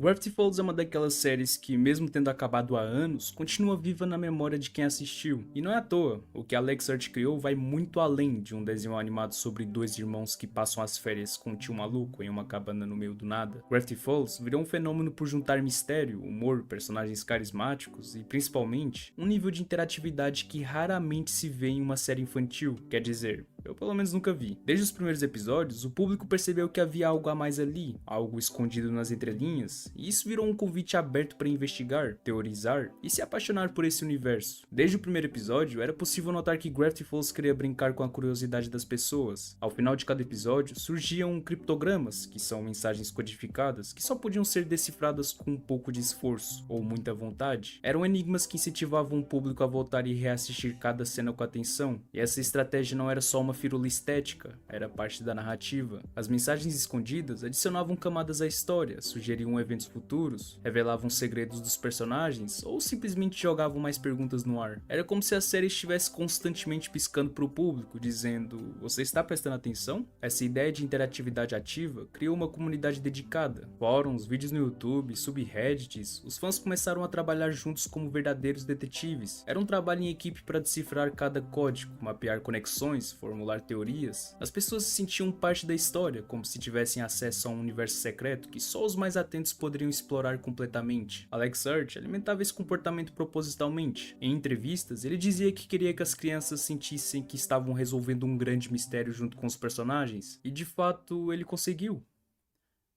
Gravity Falls é uma daquelas séries que, mesmo tendo acabado há anos, continua viva na memória de quem assistiu. E não é à toa, o que Alex Hurt criou vai muito além de um desenho animado sobre dois irmãos que passam as férias com um tio maluco em uma cabana no meio do nada. Gravity Falls virou um fenômeno por juntar mistério, humor, personagens carismáticos e, principalmente, um nível de interatividade que raramente se vê em uma série infantil, quer dizer, eu pelo menos nunca vi. Desde os primeiros episódios, o público percebeu que havia algo a mais ali, algo escondido nas entrelinhas, e isso virou um convite aberto para investigar, teorizar e se apaixonar por esse universo. Desde o primeiro episódio, era possível notar que Gravity Falls queria brincar com a curiosidade das pessoas. Ao final de cada episódio, surgiam criptogramas, que são mensagens codificadas, que só podiam ser decifradas com um pouco de esforço, ou muita vontade. Eram enigmas que incentivavam o público a voltar e reassistir cada cena com atenção, e essa estratégia não era só uma firula estética, era parte da narrativa. As mensagens escondidas adicionavam camadas à história, sugeriam eventos futuros, revelavam segredos dos personagens ou simplesmente jogavam mais perguntas no ar. Era como se a série estivesse constantemente piscando para o público, dizendo: você está prestando atenção? Essa ideia de interatividade ativa criou uma comunidade dedicada. Fóruns, vídeos no YouTube, subreddits, os fãs começaram a trabalhar juntos como verdadeiros detetives. Era um trabalho em equipe para decifrar cada código, mapear conexões, formular teorias. As pessoas se sentiam parte da história, como se tivessem acesso a um universo secreto que só os mais atentos poderiam explorar completamente. Alex Hurt alimentava esse comportamento propositalmente. Em entrevistas, ele dizia que queria que as crianças sentissem que estavam resolvendo um grande mistério junto com os personagens, e de fato ele conseguiu.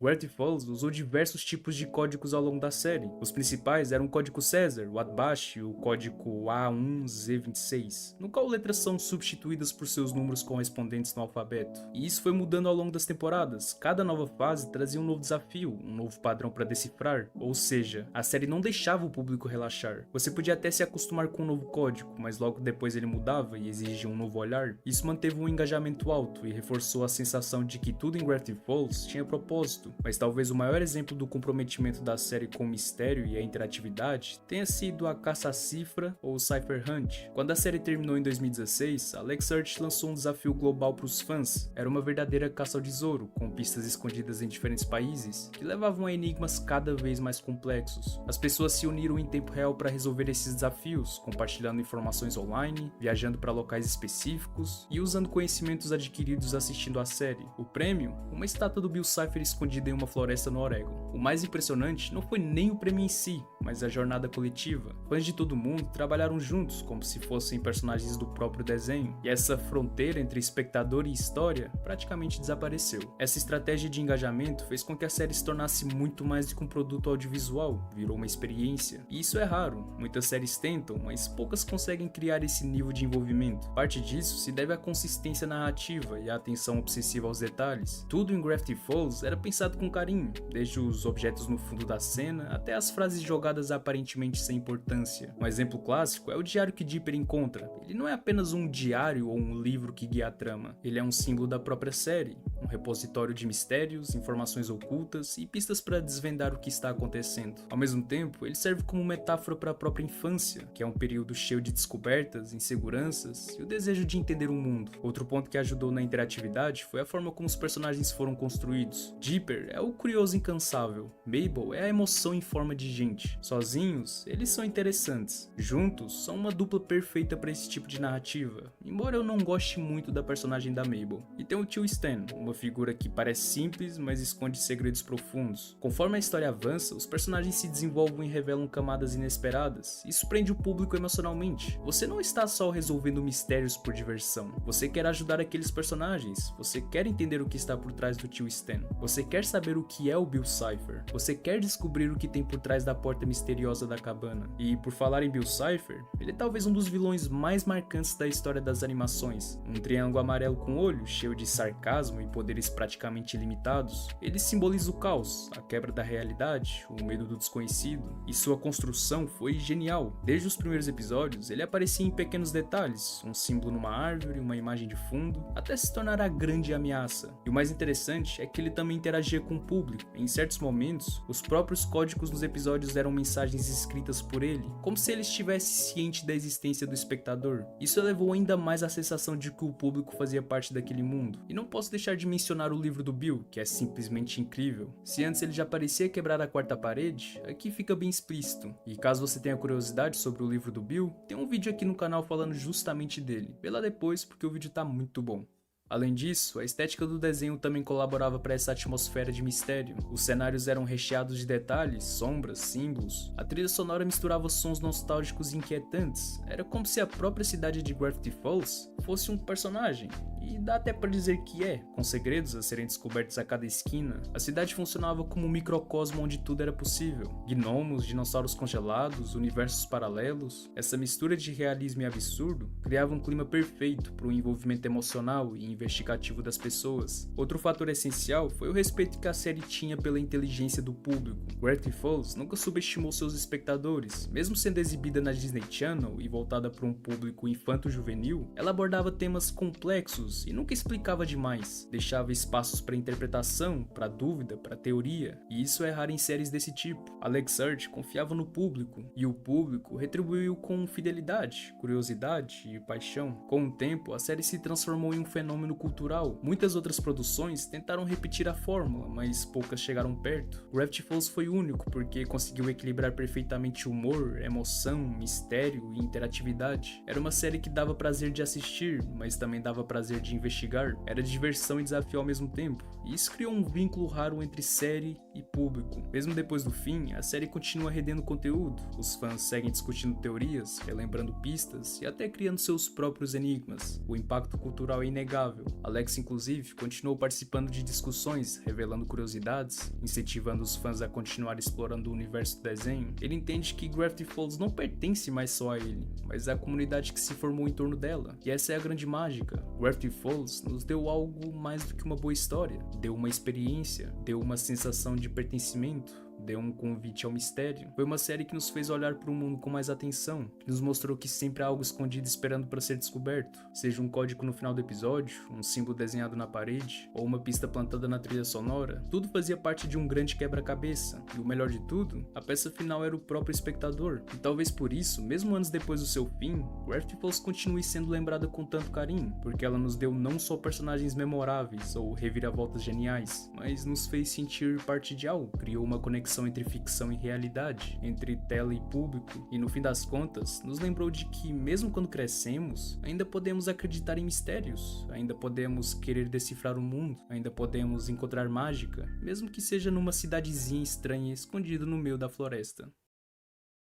Gravity Falls usou diversos tipos de códigos ao longo da série. Os principais eram o código César, o Atbash e o código A1Z26, no qual letras são substituídas por seus números correspondentes no alfabeto. E isso foi mudando ao longo das temporadas. Cada nova fase trazia um novo desafio, um novo padrão para decifrar, ou seja, a série não deixava o público relaxar. Você podia até se acostumar com um novo código, mas logo depois ele mudava e exigia um novo olhar. Isso manteve um engajamento alto e reforçou a sensação de que tudo em Gravity Falls tinha propósito. Mas talvez o maior exemplo do comprometimento da série com o mistério e a interatividade tenha sido a Caça à Cifra ou Cypher Hunt. Quando a série terminou em 2016, Alex Hurt lançou um desafio global para os fãs. Era uma verdadeira caça ao tesouro, com pistas escondidas em diferentes países, que levavam a enigmas cada vez mais complexos. As pessoas se uniram em tempo real para resolver esses desafios, compartilhando informações online, viajando para locais específicos e usando conhecimentos adquiridos assistindo à série. O prêmio? Uma estátua do Bill Cipher escondida em uma floresta no Oregon. O mais impressionante não foi nem o prêmio em si, mas a jornada coletiva. Fãs de todo mundo trabalharam juntos como se fossem personagens do próprio desenho, e essa fronteira entre espectador e história praticamente desapareceu. Essa estratégia de engajamento fez com que a série se tornasse muito mais do que um produto audiovisual, virou uma experiência. E isso é raro, muitas séries tentam, mas poucas conseguem criar esse nível de envolvimento. Parte disso se deve à consistência narrativa e à atenção obsessiva aos detalhes. Tudo em Gravity Falls era pensado com carinho, desde os objetos no fundo da cena até as frases jogadas aparentemente sem importância. Um exemplo clássico é o diário que Dipper encontra. Ele não é apenas um diário ou um livro que guia a trama, ele é um símbolo da própria série, um repositório de mistérios, informações ocultas e pistas para desvendar o que está acontecendo. Ao mesmo tempo, ele serve como metáfora para a própria infância, que é um período cheio de descobertas, inseguranças e o desejo de entender o mundo. Outro ponto que ajudou na interatividade foi a forma como os personagens foram construídos. Dipper é o curioso incansável, Mabel é a emoção em forma de gente. Sozinhos, eles são interessantes. Juntos, são uma dupla perfeita para esse tipo de narrativa, embora eu não goste muito da personagem da Mabel. E tem o tio Stan, uma figura que parece simples, mas esconde segredos profundos. Conforme a história avança, os personagens se desenvolvem e revelam camadas inesperadas. Isso prende o público emocionalmente. Você não está só resolvendo mistérios por diversão. Você quer ajudar aqueles personagens. Você quer entender o que está por trás do tio Stan. Você quer saber o que é o Bill Cipher. Você quer descobrir o que tem por trás da porta misteriosa da cabana. E por falar em Bill Cipher, ele é talvez um dos vilões mais marcantes da história das animações. Um triângulo amarelo com olho, cheio de sarcasmo e poderes praticamente ilimitados, ele simboliza o caos, a quebra da realidade, o medo do desconhecido, e sua construção foi genial. Desde os primeiros episódios, ele aparecia em pequenos detalhes, um símbolo numa árvore, uma imagem de fundo, até se tornar a grande ameaça. E o mais interessante é que ele também interagia com o público. Em certos momentos, os próprios códigos dos episódios eram mensagens escritas por ele, como se ele estivesse ciente da existência do espectador. Isso elevou ainda mais a sensação de que o público fazia parte daquele mundo. E não posso deixar de mencionar o livro do Bill, que é simplesmente incrível. Se antes ele já parecia quebrar a quarta parede, aqui fica bem explícito. E caso você tenha curiosidade sobre o livro do Bill, tem um vídeo aqui no canal falando justamente dele. Vê lá depois porque o vídeo tá muito bom. Além disso, a estética do desenho também colaborava para essa atmosfera de mistério. Os cenários eram recheados de detalhes, sombras, símbolos. A trilha sonora misturava sons nostálgicos e inquietantes. Era como se a própria cidade de Gravity Falls fosse um personagem. E dá até para dizer que é, com segredos a serem descobertos a cada esquina. A cidade funcionava como um microcosmo onde tudo era possível. Gnomos, dinossauros congelados, universos paralelos. Essa mistura de realismo e absurdo criava um clima perfeito para o envolvimento emocional e investigativo das pessoas. Outro fator essencial foi o respeito que a série tinha pela inteligência do público. Gravity Falls nunca subestimou seus espectadores. Mesmo sendo exibida na Disney Channel e voltada para um público infanto-juvenil, ela abordava temas complexos e nunca explicava demais. Deixava espaços para interpretação, para dúvida, para teoria, e isso é raro em séries desse tipo. LucasArts confiava no público, e o público retribuiu com fidelidade, curiosidade e paixão. Com o tempo, a série se transformou em um fenômeno cultural. Muitas outras produções tentaram repetir a fórmula, mas poucas chegaram perto. Gravity Falls foi único porque conseguiu equilibrar perfeitamente humor, emoção, mistério e interatividade. Era uma série que dava prazer de assistir, mas também dava prazer de investigar, era diversão e desafio ao mesmo tempo, e isso criou um vínculo raro entre série e público. Mesmo depois do fim, a série continua rendendo conteúdo, os fãs seguem discutindo teorias, relembrando pistas e até criando seus próprios enigmas. O impacto cultural é inegável. Alex, inclusive, continuou participando de discussões, revelando curiosidades, incentivando os fãs a continuar explorando o universo do desenho. Ele entende que Gravity Falls não pertence mais só a ele, mas à comunidade que se formou em torno dela, e essa é a grande mágica. Gravity Falls nos deu algo mais do que uma boa história, deu uma experiência, deu uma sensação de pertencimento, deu um convite ao mistério. Foi uma série que nos fez olhar para o mundo com mais atenção, que nos mostrou que sempre há algo escondido esperando para ser descoberto, seja um código no final do episódio, um símbolo desenhado na parede, ou uma pista plantada na trilha sonora. Tudo fazia parte de um grande quebra-cabeça, e o melhor de tudo, a peça final era o próprio espectador. E talvez por isso, mesmo anos depois do seu fim, Gravity Falls continue sendo lembrada com tanto carinho, porque ela nos deu não só personagens memoráveis ou reviravoltas geniais, mas nos fez sentir parte de algo, criou uma conexão entre ficção e realidade, entre tela e público, e no fim das contas, nos lembrou de que mesmo quando crescemos, ainda podemos acreditar em mistérios, ainda podemos querer decifrar o mundo, ainda podemos encontrar mágica, mesmo que seja numa cidadezinha estranha escondida no meio da floresta.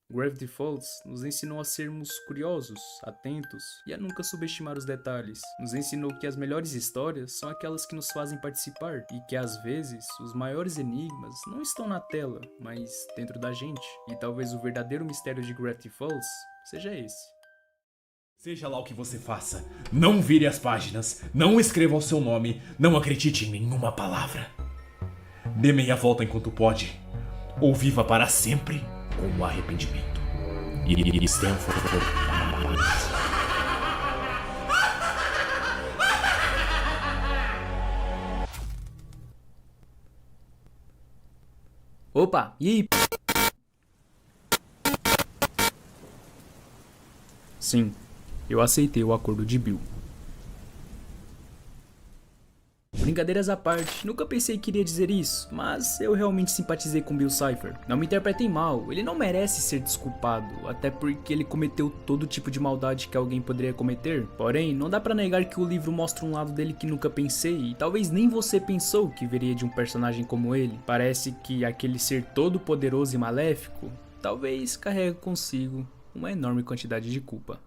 Gravity Falls nos ensinou a sermos curiosos, atentos e a nunca subestimar os detalhes. Nos ensinou que as melhores histórias são aquelas que nos fazem participar e que às vezes os maiores enigmas não estão na tela, mas dentro da gente. E talvez o verdadeiro mistério de Gravity Falls seja esse. Seja lá o que você faça, não vire as páginas, não escreva o seu nome, não acredite em nenhuma palavra. Dê meia volta enquanto pode, ou viva para sempre com o arrependimento. E Stanford. Opa, e aí? Sim, eu aceitei o acordo de Bill. Brincadeiras à parte, nunca pensei que iria dizer isso, mas eu realmente simpatizei com Bill Cipher. Não me interpretem mal, ele não merece ser desculpado, até porque ele cometeu todo tipo de maldade que alguém poderia cometer. Porém, não dá pra negar que o livro mostra um lado dele que nunca pensei, e talvez nem você pensou que veria de um personagem como ele. Parece que aquele ser todo poderoso e maléfico, talvez carregue consigo uma enorme quantidade de culpa.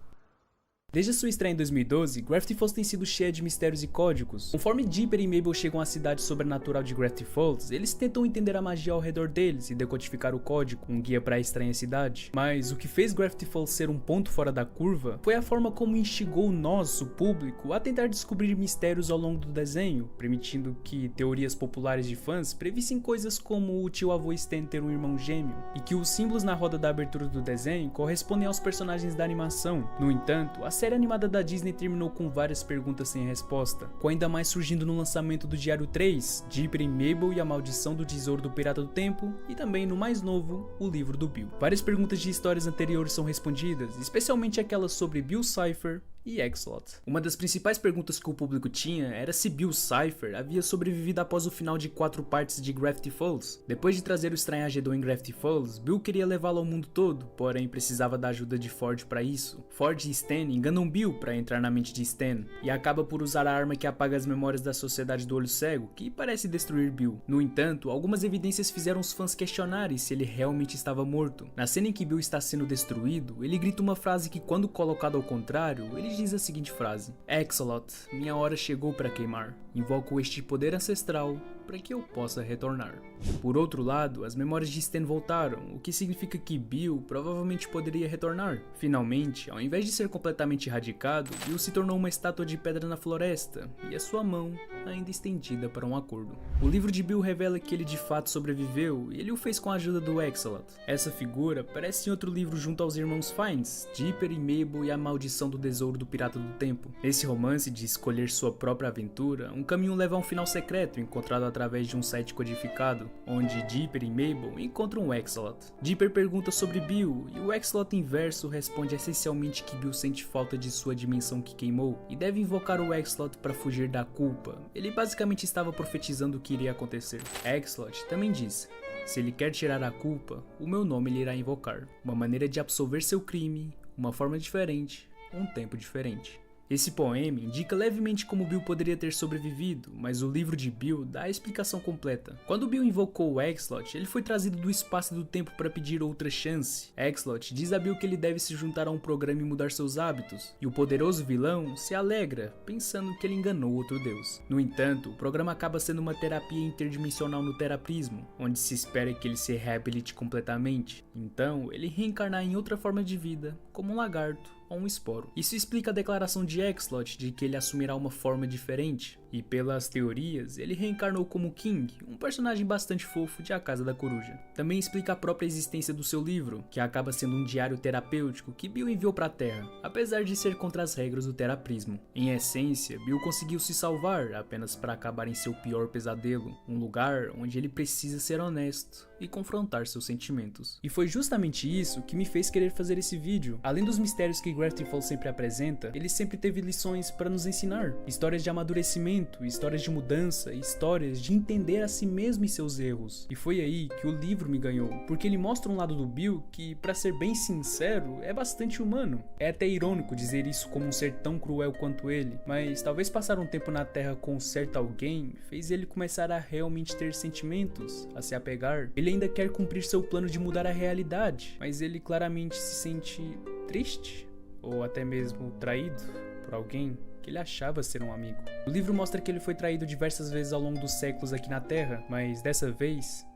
Desde a sua estreia em 2012, Gravity Falls tem sido cheia de mistérios e códigos. Conforme Dipper e Mabel chegam à cidade sobrenatural de Gravity Falls, eles tentam entender a magia ao redor deles e decodificar o código, um guia para a estranha cidade. Mas o que fez Gravity Falls ser um ponto fora da curva foi a forma como instigou nós, o público, a tentar descobrir mistérios ao longo do desenho, permitindo que teorias populares de fãs previssem coisas como o tio-avô Stan ter um irmão gêmeo, e que os símbolos na roda da abertura do desenho correspondem aos personagens da animação. No entanto, a série animada da Disney terminou com várias perguntas sem resposta, com ainda mais surgindo no lançamento do Diário 3, Dipper e Mabel e a Maldição do Tesouro do Pirata do Tempo, e também no mais novo, o livro do Bill. Várias perguntas de histórias anteriores são respondidas, especialmente aquelas sobre Bill Cipher e Axolot. Uma das principais perguntas que o público tinha era se Bill Cipher havia sobrevivido após o final de 4 partes de Gravity Falls. Depois de trazer o Estranhagedon em Gravity Falls, Bill queria levá-lo ao mundo todo, porém precisava da ajuda de Ford para isso. Ford e Stan enganam Bill para entrar na mente de Stan, e acaba por usar a arma que apaga as memórias da Sociedade do Olho Cego, que parece destruir Bill. No entanto, algumas evidências fizeram os fãs questionarem se ele realmente estava morto. Na cena em que Bill está sendo destruído, ele grita uma frase que, quando colocado ao contrário, ele diz a seguinte frase: Axolot, minha hora chegou para queimar. Invoco este poder ancestral para que eu possa retornar. Por outro lado, as memórias de Stan voltaram, o que significa que Bill provavelmente poderia retornar. Finalmente, ao invés de ser completamente erradicado, Bill se tornou uma estátua de pedra na floresta, e a sua mão ainda estendida para um acordo. O livro de Bill revela que ele de fato sobreviveu, e ele o fez com a ajuda do Axolot. Essa figura aparece em outro livro junto aos irmãos Fiennes, Dipper e Mabel e a Maldição do Tesouro do Pirata do Tempo. Nesse romance de escolher sua própria aventura, um caminho leva a um final secreto encontrado através de um site codificado, onde Dipper e Mabel encontram o Axolot. Dipper pergunta sobre Bill, e o Axolot inverso responde essencialmente que Bill sente falta de sua dimensão que queimou, e deve invocar o Axolot para fugir da culpa. Ele basicamente estava profetizando o que iria acontecer. Axolot também diz: se ele quer tirar a culpa, o meu nome ele irá invocar. Uma maneira de absolver seu crime, uma forma diferente, um tempo diferente. Esse poema indica levemente como Bill poderia ter sobrevivido, mas o livro de Bill dá a explicação completa. Quando Bill invocou o Axolot, ele foi trazido do espaço e do tempo para pedir outra chance. Axolot diz a Bill que ele deve se juntar a um programa e mudar seus hábitos, e o poderoso vilão se alegra, pensando que ele enganou outro deus. No entanto, o programa acaba sendo uma terapia interdimensional no teraprismo, onde se espera que ele se reabilite completamente. Então, ele reencarnar em outra forma de vida, como um lagarto ou um esporo. Isso explica a declaração de Axolot de que ele assumirá uma forma diferente, e pelas teorias, ele reencarnou como King, um personagem bastante fofo de A Casa da Coruja. Também explica a própria existência do seu livro, que acaba sendo um diário terapêutico que Bill enviou para a Terra, apesar de ser contra as regras do teraprismo. Em essência, Bill conseguiu se salvar apenas para acabar em seu pior pesadelo, um lugar onde ele precisa ser honesto e confrontar seus sentimentos. E foi justamente isso que me fez querer fazer esse vídeo. Além dos mistérios que Gravity Falls sempre apresenta, ele sempre teve lições para nos ensinar, histórias de amadurecimento, histórias de mudança, histórias de entender a si mesmo e seus erros. E foi aí que o livro me ganhou, porque ele mostra um lado do Bill que, para ser bem sincero, é bastante humano. É até irônico dizer isso como um ser tão cruel quanto ele, mas talvez passar um tempo na Terra com um certo alguém fez ele começar a realmente ter sentimentos, a se apegar. Ele ainda quer cumprir seu plano de mudar a realidade, mas ele claramente se sente triste, ou até mesmo traído por alguém que ele achava ser um amigo. O livro mostra que ele foi traído diversas vezes ao longo dos séculos aqui na Terra, mas dessa vez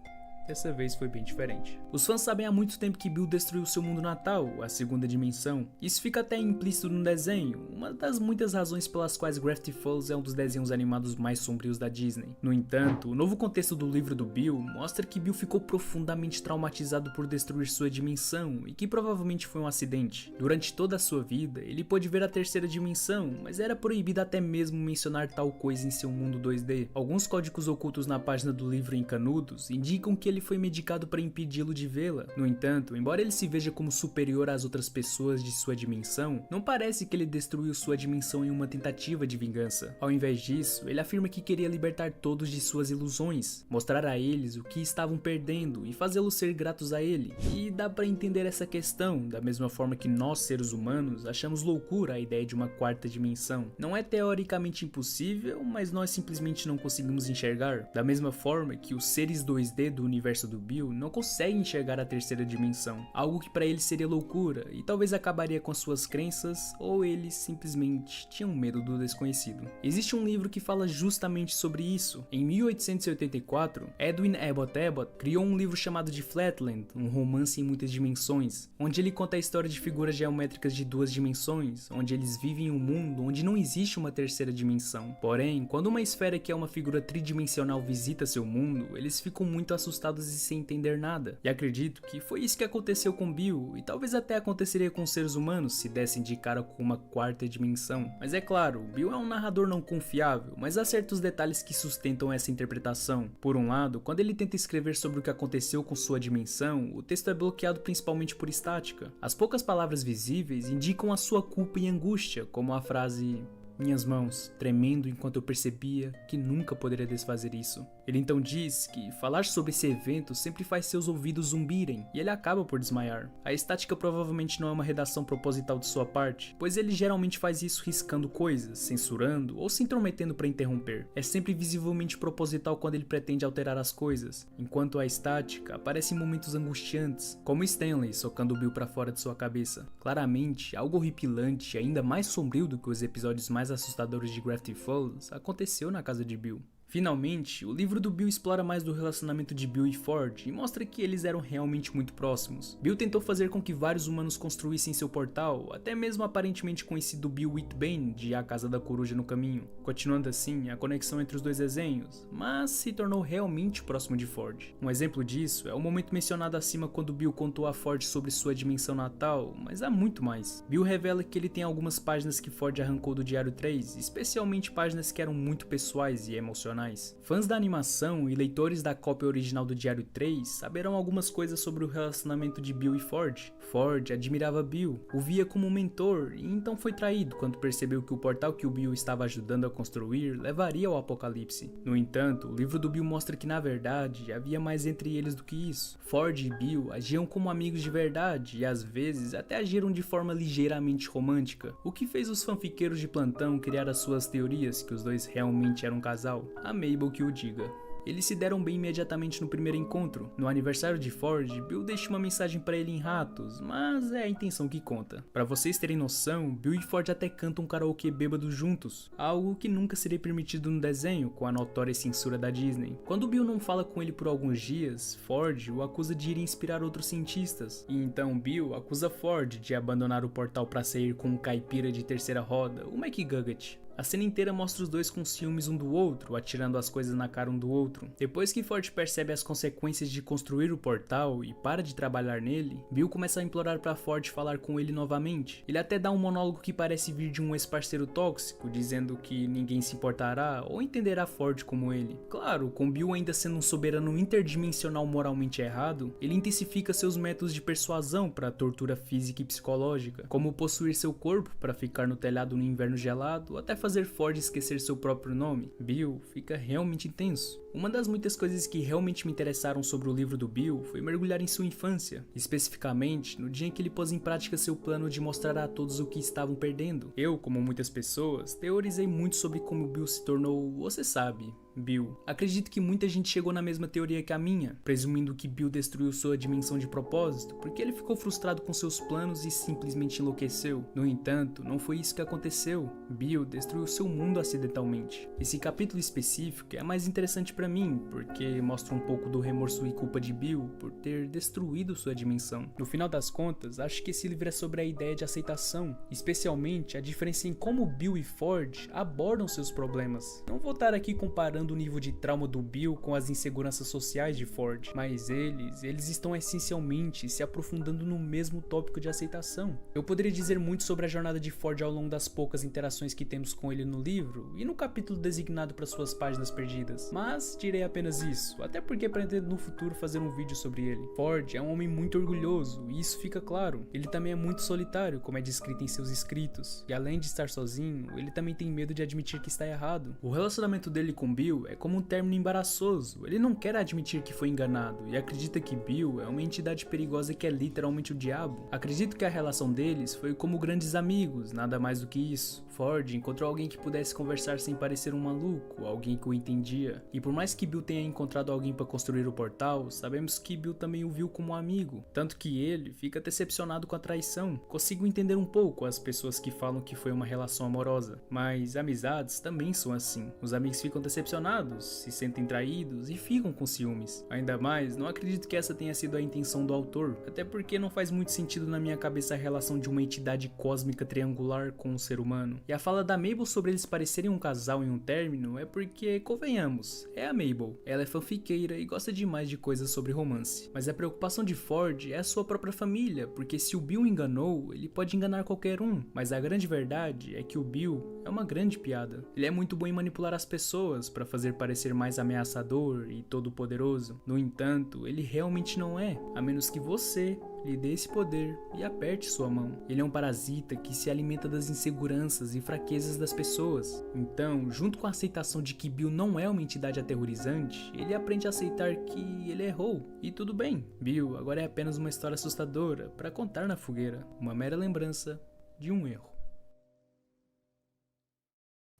foi bem diferente. Os fãs sabem há muito tempo que Bill destruiu seu mundo natal, a segunda dimensão. Isso fica até implícito no desenho, uma das muitas razões pelas quais Gravity Falls é um dos desenhos animados mais sombrios da Disney. No entanto, o novo contexto do livro do Bill mostra que Bill ficou profundamente traumatizado por destruir sua dimensão e que provavelmente foi um acidente. Durante toda a sua vida, ele pôde ver a terceira dimensão, mas era proibido até mesmo mencionar tal coisa em seu mundo 2D. Alguns códigos ocultos na página do livro em canudos indicam que ele foi medicado para impedi-lo de vê-la. No entanto, embora ele se veja como superior às outras pessoas de sua dimensão, não parece que ele destruiu sua dimensão em uma tentativa de vingança. Ao invés disso, ele afirma que queria libertar todos de suas ilusões, mostrar a eles o que estavam perdendo e fazê-los ser gratos a ele. E dá para entender essa questão, da mesma forma que nós, seres humanos, achamos loucura a ideia de uma quarta dimensão. Não é teoricamente impossível, mas nós simplesmente não conseguimos enxergar. Da mesma forma que os seres 2D do universo do Bill não conseguem enxergar a terceira dimensão, algo que para eles seria loucura e talvez acabaria com as suas crenças, ou eles simplesmente tinham medo do desconhecido. Existe um livro que fala justamente sobre isso. Em 1884, Edwin Abbott criou um livro chamado de Flatland, um romance em muitas dimensões, onde ele conta a história de figuras geométricas de duas dimensões, onde eles vivem em um mundo onde não existe uma terceira dimensão. Porém, quando uma esfera que é uma figura tridimensional visita seu mundo, eles ficam muito assustados desconectados e sem entender nada. E acredito que foi isso que aconteceu com Bill, e talvez até aconteceria com seres humanos se dessem de cara com uma quarta dimensão. Mas é claro, Bill é um narrador não confiável, mas há certos detalhes que sustentam essa interpretação. Por um lado, quando ele tenta escrever sobre o que aconteceu com sua dimensão, o texto é bloqueado principalmente por estática. As poucas palavras visíveis indicam a sua culpa e angústia, como a frase "minhas mãos, tremendo enquanto eu percebia que nunca poderia desfazer isso". Ele então diz que falar sobre esse evento sempre faz seus ouvidos zumbirem, e ele acaba por desmaiar. A estática provavelmente não é uma redação proposital de sua parte, pois ele geralmente faz isso riscando coisas, censurando ou se intrometendo para interromper. É sempre visivelmente proposital quando ele pretende alterar as coisas, enquanto a estática aparece em momentos angustiantes, como Stanley socando Bill para fora de sua cabeça. Claramente, algo horripilante e ainda mais sombrio do que os episódios mais assustadores de Gravity Falls aconteceu na casa de Bill. Finalmente, o livro do Bill explora mais do relacionamento de Bill e Ford e mostra que eles eram realmente muito próximos. Bill tentou fazer com que vários humanos construíssem seu portal, até mesmo aparentemente conhecido Bill Whitbane de A Casa da Coruja no Caminho, continuando assim a conexão entre os dois desenhos, mas se tornou realmente próximo de Ford. Um exemplo disso é o momento mencionado acima quando Bill contou a Ford sobre sua dimensão natal, mas há muito mais. Bill revela que ele tem algumas páginas que Ford arrancou do Diário 3, especialmente páginas que eram muito pessoais e emocionais. Fãs da animação e leitores da cópia original do Diário 3 saberão algumas coisas sobre o relacionamento de Bill e Ford. Ford admirava Bill, o via como um mentor e então foi traído quando percebeu que o portal que o Bill estava ajudando a construir levaria ao apocalipse. No entanto, o livro do Bill mostra que na verdade havia mais entre eles do que isso. Ford e Bill agiam como amigos de verdade e às vezes até agiram de forma ligeiramente romântica, o que fez os fanfiqueiros de plantão criar as suas teorias que os dois realmente eram um casal. A Mabel que o diga. Eles se deram bem imediatamente no primeiro encontro. No aniversário de Ford, Bill deixa uma mensagem para ele em ratos, mas é a intenção que conta. Para vocês terem noção, Bill e Ford até cantam um karaokê bêbado juntos, algo que nunca seria permitido no desenho com a notória censura da Disney. Quando Bill não fala com ele por alguns dias, Ford o acusa de ir inspirar outros cientistas, e então Bill acusa Ford de abandonar o portal para sair com um caipira de terceira roda, o McGugget. A cena inteira mostra os dois com ciúmes um do outro, atirando as coisas na cara um do outro. Depois que Ford percebe as consequências de construir o portal e para de trabalhar nele, Bill começa a implorar para Ford falar com ele novamente. Ele até dá um monólogo que parece vir de um ex-parceiro tóxico, dizendo que ninguém se importará ou entenderá Ford como ele. Claro, com Bill ainda sendo um soberano interdimensional moralmente errado, ele intensifica seus métodos de persuasão para tortura física e psicológica, como possuir seu corpo para ficar no telhado no inverno gelado, até fazer Ford esquecer seu próprio nome. Bill fica realmente intenso. Uma das muitas coisas que realmente me interessaram sobre o livro do Bill foi mergulhar em sua infância, especificamente no dia em que ele pôs em prática seu plano de mostrar a todos o que estavam perdendo. Eu, como muitas pessoas, teorizei muito sobre como Bill se tornou, você sabe, Bill. Acredito que muita gente chegou na mesma teoria que a minha, presumindo que Bill destruiu sua dimensão de propósito, porque ele ficou frustrado com seus planos e simplesmente enlouqueceu. No entanto, não foi isso que aconteceu. Bill destruiu seu mundo acidentalmente. Esse capítulo específico é mais interessante para mim, porque mostra um pouco do remorso e culpa de Bill por ter destruído sua dimensão. No final das contas, acho que esse livro é sobre a ideia de aceitação, especialmente a diferença em como Bill e Ford abordam seus problemas. Não vou estar aqui comparando o nível de trauma do Bill com as inseguranças sociais de Ford, mas eles estão essencialmente se aprofundando no mesmo tópico de aceitação. Eu poderia dizer muito sobre a jornada de Ford ao longo das poucas interações que temos com ele no livro e no capítulo designado para suas páginas perdidas, mas direi apenas isso, até porque pretendo no futuro fazer um vídeo sobre ele. Ford é um homem muito orgulhoso e isso fica claro. Ele também é muito solitário, como é descrito em seus escritos, e além de estar sozinho, ele também tem medo de admitir que está errado. O relacionamento dele com Bill é como um término embaraçoso. Ele não quer admitir que foi enganado e acredita que Bill é uma entidade perigosa que é literalmente o diabo. Acredito que a relação deles foi como grandes amigos, nada mais do que isso. Ford encontrou alguém que pudesse conversar sem parecer um maluco, alguém que o entendia. E por mais que Bill tenha encontrado alguém para construir o portal, sabemos que Bill também o viu como um amigo, tanto que ele fica decepcionado com a traição. Consigo entender um pouco as pessoas que falam que foi uma relação amorosa, mas amizades também são assim. Os amigos ficam decepcionados decepcionados, se sentem traídos e ficam com ciúmes. Ainda mais, não acredito que essa tenha sido a intenção do autor, até porque não faz muito sentido na minha cabeça a relação de uma entidade cósmica triangular com um ser humano. E a fala da Mabel sobre eles parecerem um casal em um término é porque, convenhamos, é a Mabel. Ela é fanfiqueira e gosta demais de coisas sobre romance. Mas a preocupação de Ford é a sua própria família, porque se o Bill enganou, ele pode enganar qualquer um. Mas a grande verdade é que o Bill é uma grande piada. Ele é muito bom em manipular as pessoas para fazer parecer mais ameaçador e todo-poderoso. No entanto, ele realmente não é, a menos que você lhe dê esse poder e aperte sua mão. Ele é um parasita que se alimenta das inseguranças e fraquezas das pessoas. Então, junto com a aceitação de que Bill não é uma entidade aterrorizante, ele aprende a aceitar que ele errou. E tudo bem, Bill agora é apenas uma história assustadora para contar na fogueira, uma mera lembrança de um erro.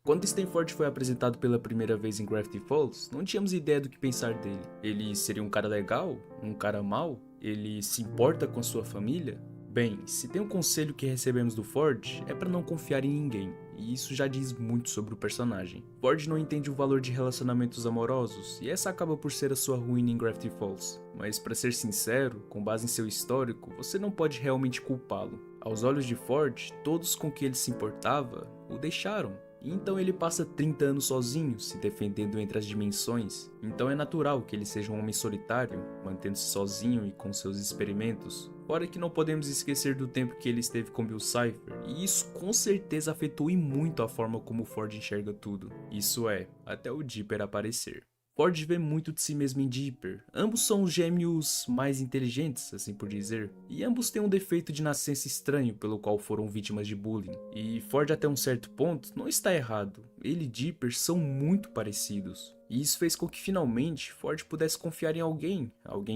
Quando Stanford foi apresentado pela primeira vez em Gravity Falls, não tínhamos ideia do que pensar dele. Ele seria um cara legal? Um cara mau? Ele se importa com a sua família? Bem, se tem um conselho que recebemos do Ford, é para não confiar em ninguém, e isso já diz muito sobre o personagem. Ford não entende o valor de relacionamentos amorosos, e essa acaba por ser a sua ruína em Gravity Falls. Mas para ser sincero, com base em seu histórico, você não pode realmente culpá-lo. Aos olhos de Ford, todos com que ele se importava o deixaram. Então ele passa 30 anos sozinho, se defendendo entre as dimensões. Então é natural que ele seja um homem solitário, mantendo-se sozinho e com seus experimentos. Fora que não podemos esquecer do tempo que ele esteve com Bill Cipher, e isso com certeza afetou e muito a forma como Ford enxerga tudo. Isso é, até o Dipper aparecer. Ford vê muito de si mesmo em Dipper. Ambos são os gêmeos mais inteligentes, assim por dizer, e ambos têm um defeito de nascença estranho pelo qual foram vítimas de bullying. E Ford até um certo ponto não está errado, ele e Dipper são muito parecidos. E isso fez com que finalmente Ford pudesse confiar em alguém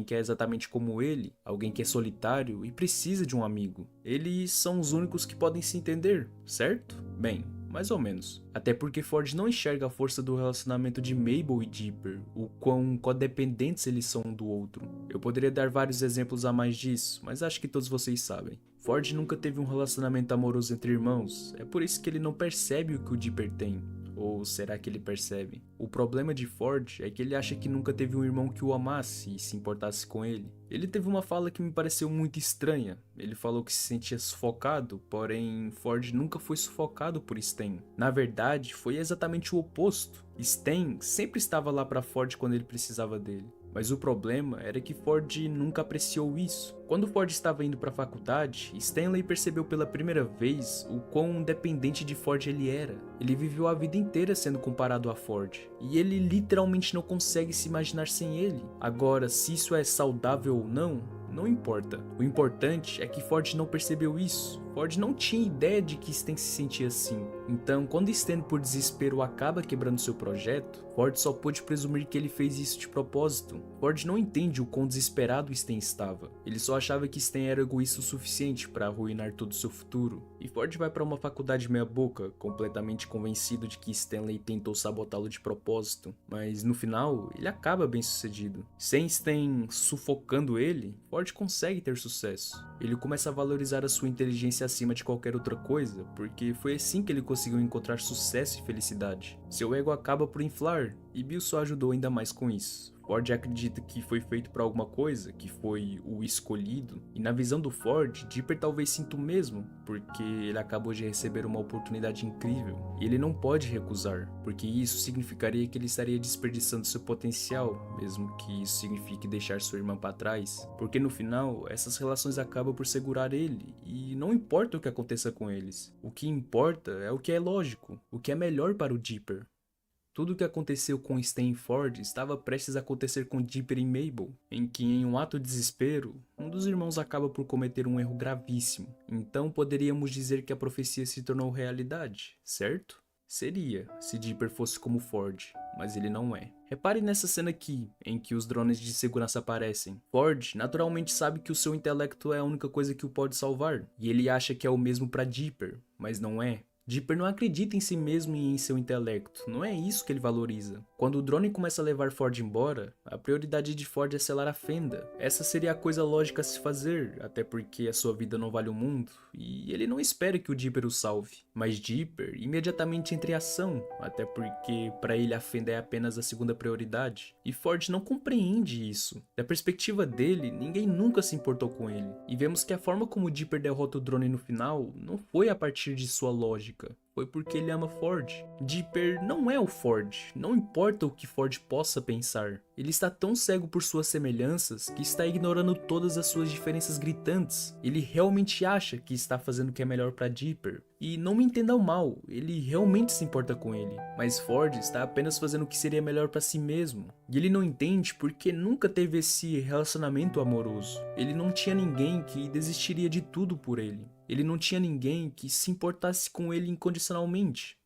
que é exatamente como ele, alguém que é solitário e precisa de um amigo. Eles são os únicos que podem se entender, certo? Bem, mais ou menos. Até porque Ford não enxerga a força do relacionamento de Mabel e Dipper, o quão codependentes eles são um do outro. Eu poderia dar vários exemplos a mais disso, mas acho que todos vocês sabem. Ford nunca teve um relacionamento amoroso entre irmãos, é por isso que ele não percebe o que o Dipper tem. Ou será que ele percebe? O problema de Ford é que ele acha que nunca teve um irmão que o amasse e se importasse com ele. Ele teve uma fala que me pareceu muito estranha. Ele falou que se sentia sufocado, porém Ford nunca foi sufocado por Stan. Na verdade, foi exatamente o oposto. Stan sempre estava lá para Ford quando ele precisava dele. Mas o problema era que Ford nunca apreciou isso. Quando Ford estava indo para a faculdade, Stanley percebeu pela primeira vez o quão dependente de Ford ele era. Ele viveu a vida inteira sendo comparado a Ford, e ele literalmente não consegue se imaginar sem ele. Agora, se isso é saudável ou não importa. O importante é que Ford não percebeu isso. Ford não tinha ideia de que Stan se sentia assim. Então, quando Stan por desespero acaba quebrando seu projeto, Ford só pôde presumir que ele fez isso de propósito. Ford não entende o quão desesperado Stan estava. Ele só achava que Stan era egoísta o suficiente para arruinar todo o seu futuro. E Ford vai para uma faculdade meia boca, completamente convencido de que Stanley tentou sabotá-lo de propósito. Mas no final, ele acaba bem sucedido. Sem Stan sufocando ele, Ford consegue ter sucesso. Ele começa a valorizar a sua inteligência acima de qualquer outra coisa, porque foi assim que ele conseguiu encontrar sucesso e felicidade. Seu ego acaba por inflar, e Bill só ajudou ainda mais com isso. Ford acredita que foi feito para alguma coisa, que foi o escolhido, e na visão do Ford, Dipper talvez sinta o mesmo, porque ele acabou de receber uma oportunidade incrível, e ele não pode recusar, porque isso significaria que ele estaria desperdiçando seu potencial, mesmo que isso signifique deixar sua irmã para trás, porque no final, essas relações acabam por segurar ele, e não importa o que aconteça com eles, o que importa é o que é lógico, o que é melhor para o Dipper. Tudo o que aconteceu com Stan e Ford estava prestes a acontecer com Dipper e Mabel, em que em um ato de desespero, um dos irmãos acaba por cometer um erro gravíssimo. Então poderíamos dizer que a profecia se tornou realidade, certo? Seria, se Dipper fosse como Ford, mas ele não é. Repare nessa cena aqui, em que os drones de segurança aparecem. Ford naturalmente sabe que o seu intelecto é a única coisa que o pode salvar, e ele acha que é o mesmo para Dipper, mas não é. Dipper não acredita em si mesmo e em seu intelecto, não é isso que ele valoriza. Quando o drone começa a levar Ford embora, a prioridade de Ford é selar a fenda. Essa seria a coisa lógica a se fazer, até porque a sua vida não vale o mundo, e ele não espera que o Dipper o salve. Mas Dipper imediatamente entra em ação, até porque para ele a fenda é apenas a segunda prioridade. E Ford não compreende isso. Da perspectiva dele, ninguém nunca se importou com ele. E vemos que a forma como Dipper derrota o drone no final não foi a partir de sua lógica. Foi porque ele ama Ford. Dipper não é o Ford, não importa o que Ford possa pensar. Ele está tão cego por suas semelhanças que está ignorando todas as suas diferenças gritantes. Ele realmente acha que está fazendo o que é melhor para Dipper. E não me entendam mal, ele realmente se importa com ele. Mas Ford está apenas fazendo o que seria melhor para si mesmo. E ele não entende porque nunca teve esse relacionamento amoroso. Ele não tinha ninguém que desistiria de tudo por ele. Ele não tinha ninguém que se importasse com ele incondicionalmente.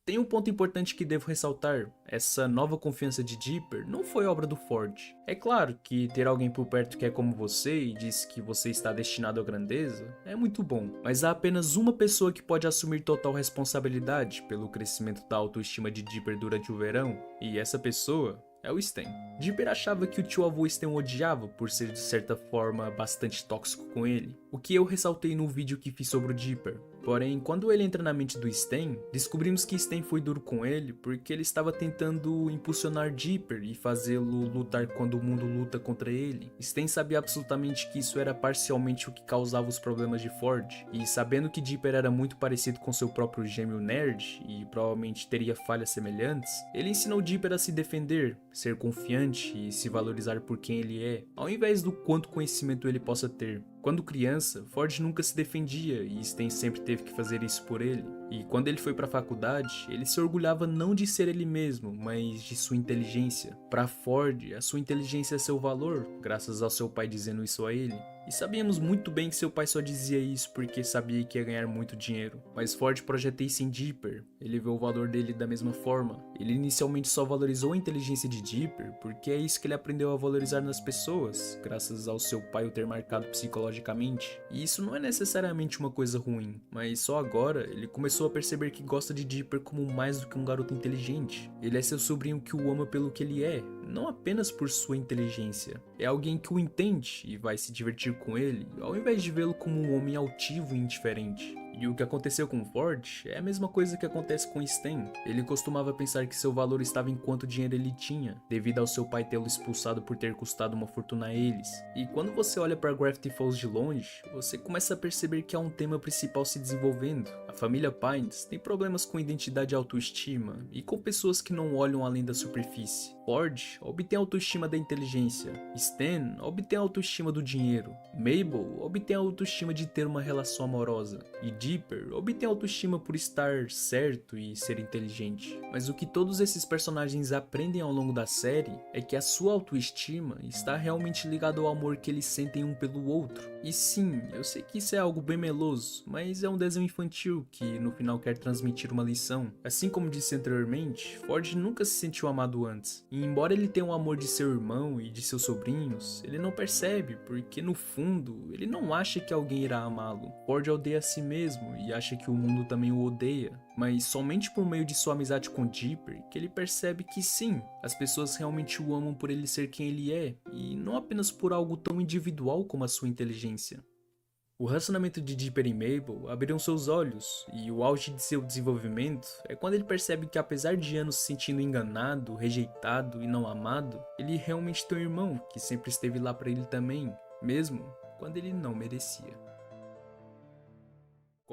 Tem um ponto importante que devo ressaltar, essa nova confiança de Dipper não foi obra do Ford. É claro que ter alguém por perto que é como você e diz que você está destinado à grandeza é muito bom, mas há apenas uma pessoa que pode assumir total responsabilidade pelo crescimento da autoestima de Dipper durante o verão, e essa pessoa é o Stan. Dipper achava que o tio-avô Stan o odiava por ser de certa forma bastante tóxico com ele, o que eu ressaltei no vídeo que fiz sobre o Dipper. Porém, quando ele entra na mente do Stan, descobrimos que Stan foi duro com ele porque ele estava tentando impulsionar Dipper e fazê-lo lutar quando o mundo luta contra ele. Stan sabia absolutamente que isso era parcialmente o que causava os problemas de Ford, e sabendo que Dipper era muito parecido com seu próprio gêmeo nerd e provavelmente teria falhas semelhantes, ele ensinou Dipper a se defender, ser confiante e se valorizar por quem ele é, ao invés do quanto conhecimento ele possa ter. Quando criança, Ford nunca se defendia e Stan sempre teve que fazer isso por ele. E quando ele foi para a faculdade, ele se orgulhava não de ser ele mesmo, mas de sua inteligência. Para Ford, a sua inteligência é seu valor, graças ao seu pai dizendo isso a ele. E sabíamos muito bem que seu pai só dizia isso porque sabia que ia ganhar muito dinheiro. Mas Ford projeta isso em Dipper, ele vê o valor dele da mesma forma. Ele inicialmente só valorizou a inteligência de Dipper porque é isso que ele aprendeu a valorizar nas pessoas, graças ao seu pai o ter marcado psicologicamente. E isso não é necessariamente uma coisa ruim, mas só agora ele começou a perceber que gosta de Dipper como mais do que um garoto inteligente. Ele é seu sobrinho que o ama pelo que ele é, não apenas por sua inteligência. É alguém que o entende e vai se divertir com ele, ao invés de vê-lo como um homem altivo e indiferente. E o que aconteceu com Ford é a mesma coisa que acontece com Stan. Ele costumava pensar que seu valor estava em quanto dinheiro ele tinha, devido ao seu pai tê-lo expulsado por ter custado uma fortuna a eles. E quando você olha para Gravity Falls de longe, você começa a perceber que há um tema principal se desenvolvendo. A família Pines tem problemas com identidade e autoestima, e com pessoas que não olham além da superfície. Ford obtém autoestima da inteligência, Stan obtém autoestima do dinheiro, Mabel obtém autoestima de ter uma relação amorosa, e Dipper obtém autoestima por estar certo e ser inteligente. Mas o que todos esses personagens aprendem ao longo da série é que a sua autoestima está realmente ligada ao amor que eles sentem um pelo outro. E sim, eu sei que isso é algo bem meloso, mas é um desenho infantil que no final quer transmitir uma lição. Assim como disse anteriormente, Ford nunca se sentiu amado antes. E embora ele tenha o amor de seu irmão e de seus sobrinhos, ele não percebe, porque no fundo, ele não acha que alguém irá amá-lo. Ford odeia a si mesmo e acha que o mundo também o odeia, mas somente por meio de sua amizade com Dipper que ele percebe que sim, as pessoas realmente o amam por ele ser quem ele é, e não apenas por algo tão individual como a sua inteligência. O relacionamento de Dipper e Mabel abriram seus olhos, e o auge de seu desenvolvimento é quando ele percebe que apesar de anos se sentindo enganado, rejeitado e não amado, ele realmente tem um irmão que sempre esteve lá para ele também, mesmo quando ele não merecia.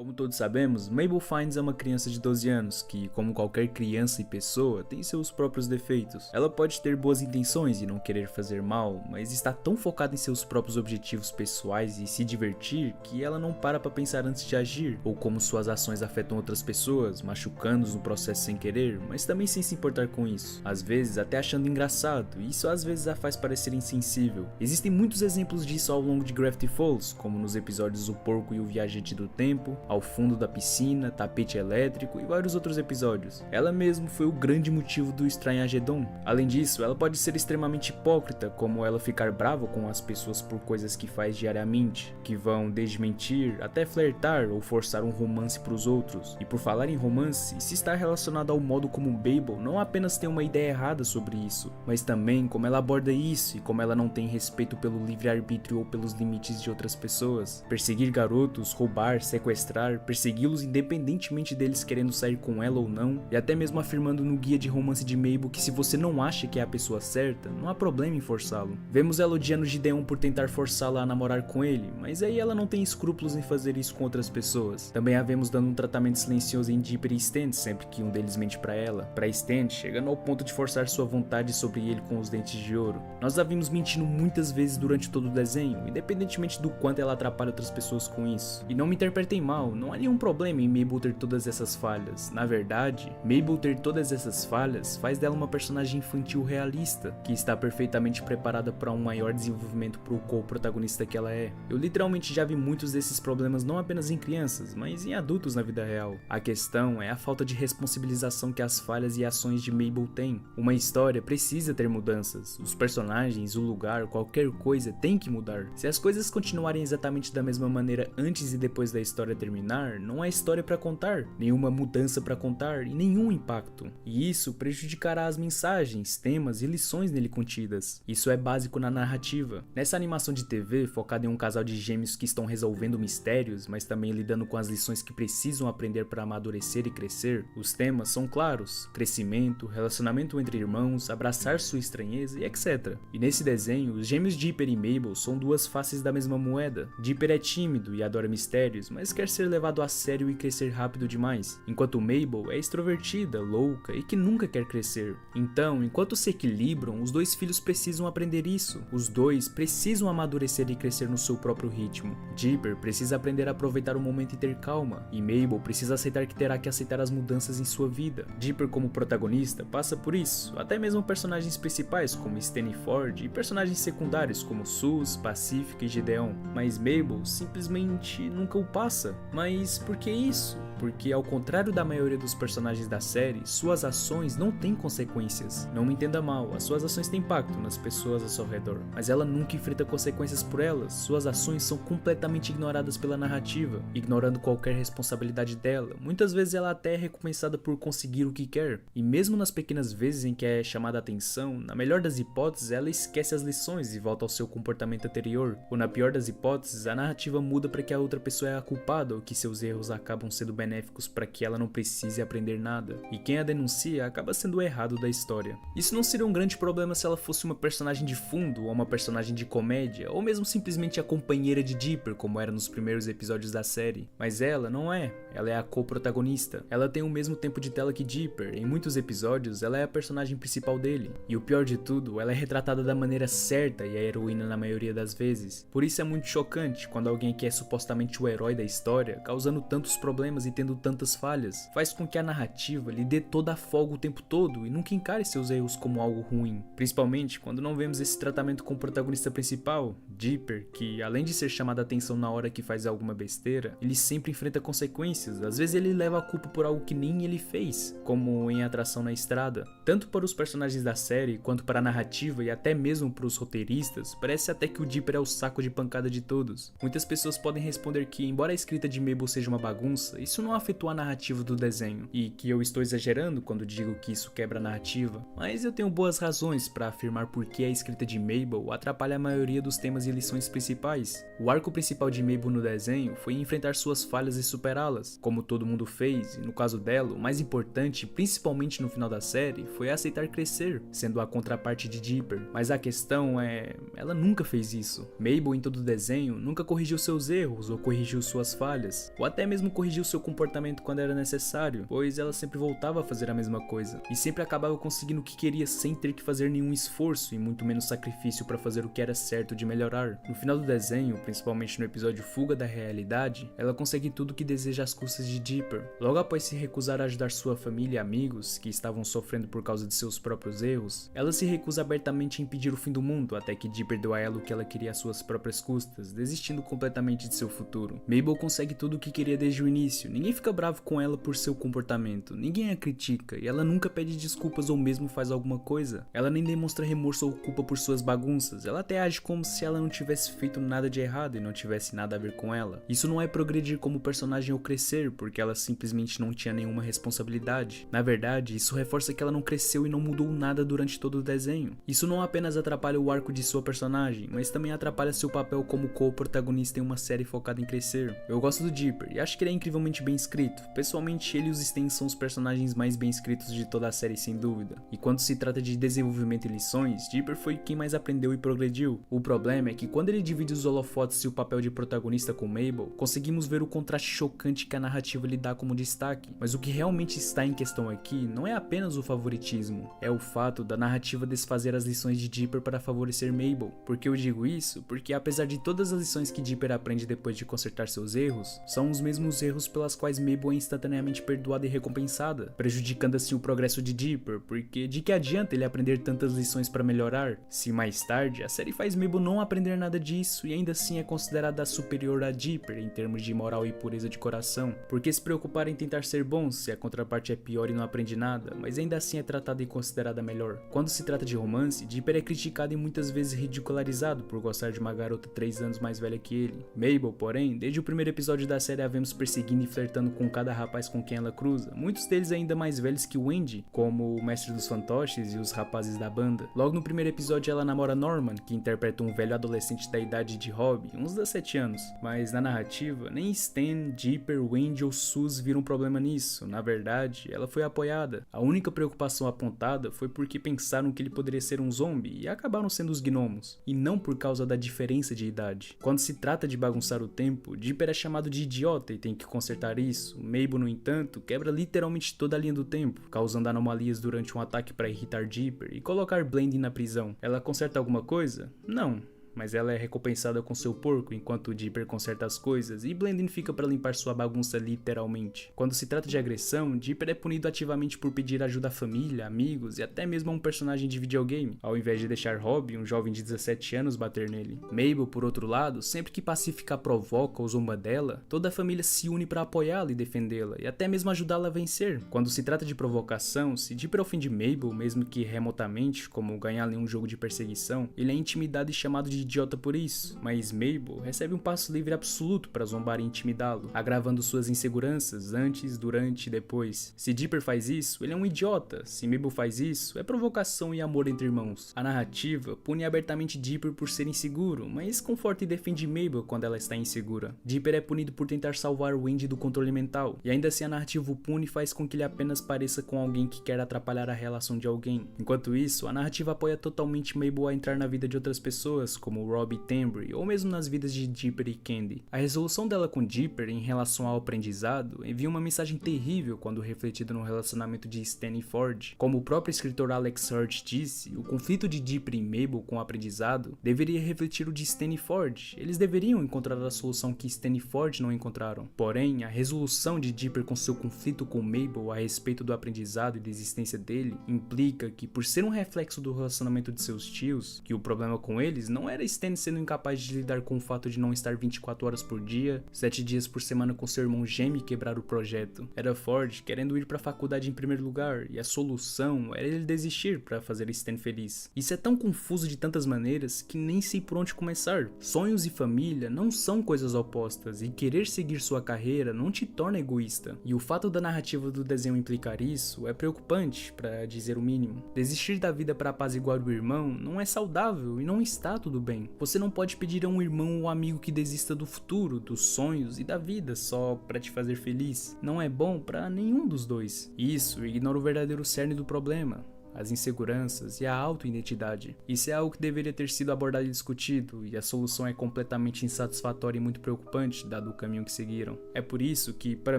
Como todos sabemos, Mabel Fiennes é uma criança de 12 anos que, como qualquer criança e pessoa, tem seus próprios defeitos. Ela pode ter boas intenções e não querer fazer mal, mas está tão focada em seus próprios objetivos pessoais e se divertir que ela não para pensar antes de agir, ou como suas ações afetam outras pessoas, machucando-os no processo sem querer, mas também sem se importar com isso. Às vezes até achando engraçado, e isso às vezes a faz parecer insensível. Existem muitos exemplos disso ao longo de Gravity Falls, como nos episódios O Porco e o Viajante do Tempo, ao fundo da piscina, tapete elétrico e vários outros episódios. Ela mesmo foi o grande motivo do Estranhagedon. Além disso, ela pode ser extremamente hipócrita, como ela ficar brava com as pessoas por coisas que faz diariamente, que vão desde mentir até flertar ou forçar um romance pros outros. E por falar em romance, se está relacionado ao modo como Mabel não apenas tem uma ideia errada sobre isso, mas também como ela aborda isso e como ela não tem respeito pelo livre-arbítrio ou pelos limites de outras pessoas. Perseguir garotos, roubar, sequestrar, persegui-los independentemente deles querendo sair com ela ou não, e até mesmo afirmando no guia de romance de Mabel que se você não acha que é a pessoa certa, não há problema em forçá-lo. Vemos ela odiando Gideon por tentar forçá-la a namorar com ele, mas aí ela não tem escrúpulos em fazer isso com outras pessoas. Também a vemos dando um tratamento silencioso em Dipper e Stant sempre que um deles mente pra ela. Pra Stant, chegando ao ponto de forçar sua vontade sobre ele com os dentes de ouro. Nós a vimos mentindo muitas vezes durante todo o desenho, independentemente do quanto ela atrapalha outras pessoas com isso. E não me interpretem mal, não há nenhum problema em Mabel ter todas essas falhas. Na verdade, Mabel ter todas essas falhas faz dela uma personagem infantil realista, que está perfeitamente preparada para um maior desenvolvimento pro co-protagonista que ela é. Eu literalmente já vi muitos desses problemas não apenas em crianças, mas em adultos na vida real. A questão é a falta de responsabilização que as falhas e ações de Mabel têm. Uma história precisa ter mudanças. Os personagens, o lugar, qualquer coisa tem que mudar. Se as coisas continuarem exatamente da mesma maneira antes e depois da história terminar, não há história para contar, nenhuma mudança para contar e nenhum impacto. E isso prejudicará as mensagens, temas e lições nele contidas. Isso é básico na narrativa. Nessa animação de TV focada em um casal de gêmeos que estão resolvendo mistérios, mas também lidando com as lições que precisam aprender para amadurecer e crescer, os temas são claros: crescimento, relacionamento entre irmãos, abraçar sua estranheza e etc. E nesse desenho, os gêmeos Dipper e Mabel são duas faces da mesma moeda. Dipper é tímido e adora mistérios, mas quer ser levado a sério e crescer rápido demais, enquanto Mabel é extrovertida, louca e que nunca quer crescer. Então, enquanto se equilibram, os dois filhos precisam aprender isso. Os dois precisam amadurecer e crescer no seu próprio ritmo. Dipper precisa aprender a aproveitar o momento e ter calma, e Mabel precisa aceitar que terá que aceitar as mudanças em sua vida. Dipper, como protagonista, passa por isso, até mesmo personagens principais como Stan Ford e personagens secundários como Sus, Pacifica e Gideon, mas Mabel simplesmente nunca o passa. Mas por que isso? Porque, ao contrário da maioria dos personagens da série, suas ações não têm consequências. Não me entenda mal, as suas ações têm impacto nas pessoas ao seu redor, mas ela nunca enfrenta consequências por elas. Suas ações são completamente ignoradas pela narrativa, ignorando qualquer responsabilidade dela. Muitas vezes ela até é recompensada por conseguir o que quer, e mesmo nas pequenas vezes em que é chamada a atenção, na melhor das hipóteses ela esquece as lições e volta ao seu comportamento anterior, ou na pior das hipóteses, a narrativa muda para que a outra pessoa é a culpada ou que seus erros acabam sendo benéficos para que ela não precise aprender nada, e quem a denuncia acaba sendo o errado da história. Isso não seria um grande problema se ela fosse uma personagem de fundo ou uma personagem de comédia, ou mesmo simplesmente a companheira de Dipper, como era nos primeiros episódios da série, mas ela não é. Ela é a co-protagonista. Ela tem o mesmo tempo de tela que Dipper. Em muitos episódios, ela é a personagem principal dele. E o pior de tudo, ela é retratada da maneira certa e a heroína na maioria das vezes. Por isso é muito chocante quando alguém que é supostamente o herói da história, causando tantos problemas e tendo tantas falhas, faz com que a narrativa lhe dê toda a folga o tempo todo e nunca encare seus erros como algo ruim. Principalmente quando não vemos esse tratamento com o protagonista principal, Dipper, que além de ser chamado a atenção na hora que faz alguma besteira, ele sempre enfrenta consequências. Às vezes ele leva a culpa por algo que nem ele fez, como em Atração na Estrada. Tanto para os personagens da série, quanto para a narrativa e até mesmo para os roteiristas, parece até que o Dipper é o saco de pancada de todos. Muitas pessoas podem responder que, embora a escrita de Mabel seja uma bagunça, isso não afetou a narrativa do desenho, e que eu estou exagerando quando digo que isso quebra a narrativa, mas eu tenho boas razões para afirmar por que a escrita de Mabel atrapalha a maioria dos temas e lições principais. O arco principal de Mabel no desenho foi enfrentar suas falhas e superá-las, como todo mundo fez, e no caso dela, o mais importante, principalmente no final da série, foi aceitar crescer, sendo a contraparte de Dipper. Mas a questão é, ela nunca fez isso. Mabel, em todo o desenho, nunca corrigiu seus erros ou corrigiu suas falhas, ou até mesmo corrigiu seu comportamento quando era necessário, pois ela sempre voltava a fazer a mesma coisa, e sempre acabava conseguindo o que queria sem ter que fazer nenhum esforço e muito menos sacrifício para fazer o que era certo de melhorar. No final do desenho, principalmente no episódio Fuga da Realidade, ela consegue tudo o que deseja às custas de Dipper. Logo após se recusar a ajudar sua família e amigos, que estavam sofrendo por causa de seus próprios erros, ela se recusa abertamente a impedir o fim do mundo, até que Dipper deu a ela o que ela queria às suas próprias custas, desistindo completamente de seu futuro. Mabel consegue consegue tudo o que queria desde o início, ninguém fica bravo com ela por seu comportamento, ninguém a critica e ela nunca pede desculpas ou mesmo faz alguma coisa. Ela nem demonstra remorso ou culpa por suas bagunças, ela até age como se ela não tivesse feito nada de errado e não tivesse nada a ver com ela. Isso não é progredir como personagem ou crescer, porque ela simplesmente não tinha nenhuma responsabilidade. Na verdade, isso reforça que ela não cresceu e não mudou nada durante todo o desenho. Isso não apenas atrapalha o arco de sua personagem, mas também atrapalha seu papel como co-protagonista em uma série focada em crescer. Eu gosto do Dipper e acho que ele é incrivelmente bem escrito. Pessoalmente, ele e os Stan são os personagens mais bem escritos de toda a série, sem dúvida. E quando se trata de desenvolvimento e lições, Dipper foi quem mais aprendeu e progrediu. O problema é que quando ele divide os holofotes e o papel de protagonista com Mabel, conseguimos ver o contraste chocante que a narrativa lhe dá como destaque. Mas o que realmente está em questão aqui não é apenas o favoritismo, é o fato da narrativa desfazer as lições de Dipper para favorecer Mabel. Por que eu digo isso? Porque apesar de todas as lições que Dipper aprende depois de consertar seus erros, são os mesmos erros pelas quais Mabel é instantaneamente perdoada e recompensada, prejudicando assim o progresso de Dipper, porque de que adianta ele aprender tantas lições para melhorar, se mais tarde a série faz Mabel não aprender nada disso e ainda assim é considerada superior a Dipper em termos de moral e pureza de coração. Por que se preocupar em tentar ser bom se a contraparte é pior e não aprende nada, mas ainda assim é tratada e considerada melhor? Quando se trata de romance, Dipper é criticado e muitas vezes ridicularizado por gostar de uma garota 3 anos mais velha que ele. Mabel, porém, desde o primeiro episódio da série a vemos perseguindo e flertando com cada rapaz com quem ela cruza, muitos deles ainda mais velhos que o Andy, como o mestre dos fantoches e os rapazes da banda. Logo no primeiro episódio ela namora Norman, que interpreta um velho adolescente da idade de Robbie, uns 17 anos, mas na narrativa, nem Stan, Dipper, Wendy ou Sus viram problema nisso. Na verdade, ela foi apoiada. A única preocupação apontada foi porque pensaram que ele poderia ser um zombie e acabaram sendo os gnomos, e não por causa da diferença de idade. Quando se trata de bagunçar o tempo, Dipper é chamado de idiota e tem que consertar isso. Mabel, no entanto, quebra literalmente toda a linha do tempo, causando anomalias durante um ataque para irritar Dipper e colocar Blanding na prisão. Ela conserta alguma coisa? Não. Mas ela é recompensada com seu porco enquanto Dipper conserta as coisas e Blanding fica para limpar sua bagunça literalmente. Quando se trata de agressão, Dipper é punido ativamente por pedir ajuda à família, amigos e até mesmo a um personagem de videogame, ao invés de deixar Robbie, um jovem de 17 anos, bater nele. Mabel, por outro lado, sempre que Pacífica provoca ou zomba dela, toda a família se une para apoiá-la e defendê-la e até mesmo ajudá-la a vencer. Quando se trata de provocação, se Dipper ofende Mabel, mesmo que remotamente, como ganhar em um jogo de perseguição, ele é intimidado e chamado de idiota por isso, mas Mabel recebe um passo livre absoluto para zombar e intimidá-lo, agravando suas inseguranças antes, durante e depois. Se Dipper faz isso, ele é um idiota. Se Mabel faz isso, é provocação e amor entre irmãos. A narrativa pune abertamente Dipper por ser inseguro, mas conforta e defende Mabel quando ela está insegura. Dipper é punido por tentar salvar Wendy do controle mental, e ainda assim a narrativa o pune e faz com que ele apenas pareça com alguém que quer atrapalhar a relação de alguém. Enquanto isso, a narrativa apoia totalmente Mabel a entrar na vida de outras pessoas, como Robbie e Tambry, ou mesmo nas vidas de Dipper e Candy. A resolução dela com Dipper em relação ao aprendizado envia uma mensagem terrível quando refletida no relacionamento de Stan e Ford. Como o próprio escritor Alex Hurt disse, o conflito de Dipper e Mabel com o aprendizado deveria refletir o de Stan e Ford. Eles deveriam encontrar a solução que Stan e Ford não encontraram. Porém, a resolução de Dipper com seu conflito com Mabel a respeito do aprendizado e da existência dele implica que, por ser um reflexo do relacionamento de seus tios, que o problema com eles não era Stan sendo incapaz de lidar com o fato de não estar 24 horas por dia, 7 dias por semana com seu irmão gêmeo e quebrar o projeto. Era Ford querendo ir para a faculdade em primeiro lugar, e a solução era ele desistir para fazer Stan feliz. Isso é tão confuso de tantas maneiras que nem sei por onde começar. Sonhos e família não são coisas opostas, e querer seguir sua carreira não te torna egoísta. E o fato da narrativa do desenho implicar isso é preocupante, para dizer o mínimo. Desistir da vida para apaziguar o irmão não é saudável e não está tudo bem. Você não pode pedir a um irmão ou amigo que desista do futuro, dos sonhos e da vida só para te fazer feliz. Não é bom para nenhum dos dois. Isso ignora o verdadeiro cerne do problema: as inseguranças e a auto-identidade. Isso é algo que deveria ter sido abordado e discutido, e a solução é completamente insatisfatória e muito preocupante, dado o caminho que seguiram. É por isso que, para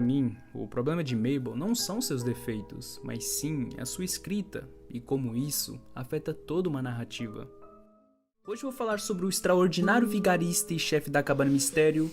mim, o problema de Mabel não são seus defeitos, mas sim a sua escrita, e como isso afeta toda uma narrativa. Hoje vou falar sobre o extraordinário vigarista e chefe da Cabana Mistério,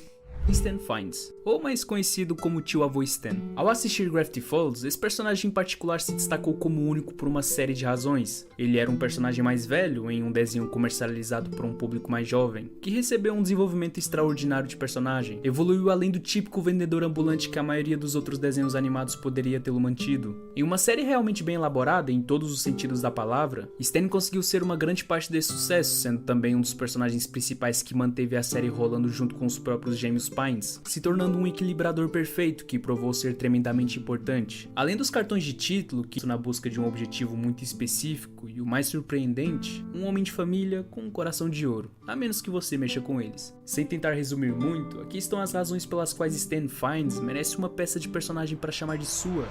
Stan Fiennes, ou mais conhecido como Tio Avô Stan. Ao assistir Gravity Falls, esse personagem em particular se destacou como único por uma série de razões. Ele era um personagem mais velho em um desenho comercializado por um público mais jovem, que recebeu um desenvolvimento extraordinário de personagem, evoluiu além do típico vendedor ambulante que a maioria dos outros desenhos animados poderia tê-lo mantido. Em uma série realmente bem elaborada em todos os sentidos da palavra, Stan conseguiu ser uma grande parte desse sucesso, sendo também um dos personagens principais que manteve a série rolando junto com os próprios gêmeos Fiennes, se tornando um equilibrador perfeito que provou ser tremendamente importante. Além dos cartões de título, que na busca de um objetivo muito específico e o mais surpreendente, um homem de família com um coração de ouro, a menos que você mexa com eles. Sem tentar resumir muito, aqui estão as razões pelas quais Stan Fiennes merece uma peça de personagem para chamar de sua.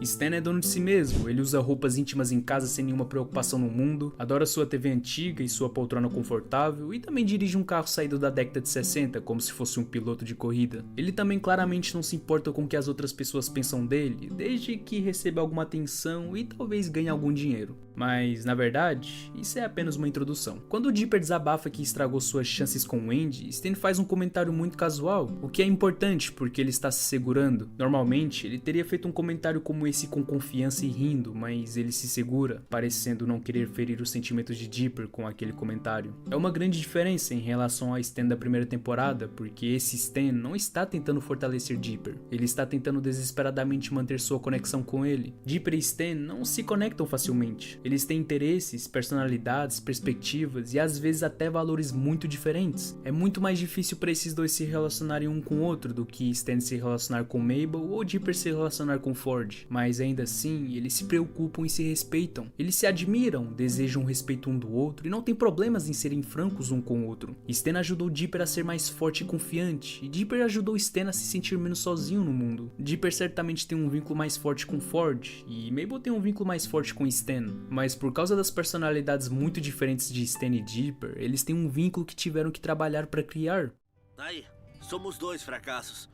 Stan é dono de si mesmo, ele usa roupas íntimas em casa sem nenhuma preocupação no mundo, adora sua TV antiga e sua poltrona confortável e também dirige um carro saído da década de 60 como se fosse um piloto de corrida. Ele também claramente não se importa com o que as outras pessoas pensam dele, desde que receba alguma atenção e talvez ganhe algum dinheiro. Mas, na verdade, isso é apenas uma introdução. Quando o Dipper desabafa que estragou suas chances com Wendy, Stan faz um comentário muito casual, o que é importante porque ele está se segurando. Normalmente, ele teria feito um comentário como esse com confiança e rindo, mas ele se segura, parecendo não querer ferir os sentimentos de Dipper com aquele comentário. É uma grande diferença em relação ao Stan da primeira temporada, porque esse Stan não está tentando fortalecer Dipper, ele está tentando desesperadamente manter sua conexão com ele. Dipper e Stan não se conectam facilmente. Eles têm interesses, personalidades, perspectivas e às vezes até valores muito diferentes. É muito mais difícil para esses dois se relacionarem um com o outro do que Stan se relacionar com Mabel ou Dipper se relacionar com Ford. Mas ainda assim, eles se preocupam e se respeitam. Eles se admiram, desejam o respeito um do outro e não tem problemas em serem francos um com o outro. Stan ajudou Dipper a ser mais forte e confiante, e Dipper ajudou Stan a se sentir menos sozinho no mundo. Dipper certamente tem um vínculo mais forte com Ford, e Mabel tem um vínculo mais forte com Stan. Mas por causa das personalidades muito diferentes de Stan e Dipper, eles têm um vínculo que tiveram que trabalhar para criar. Aí, somos dois fracassos.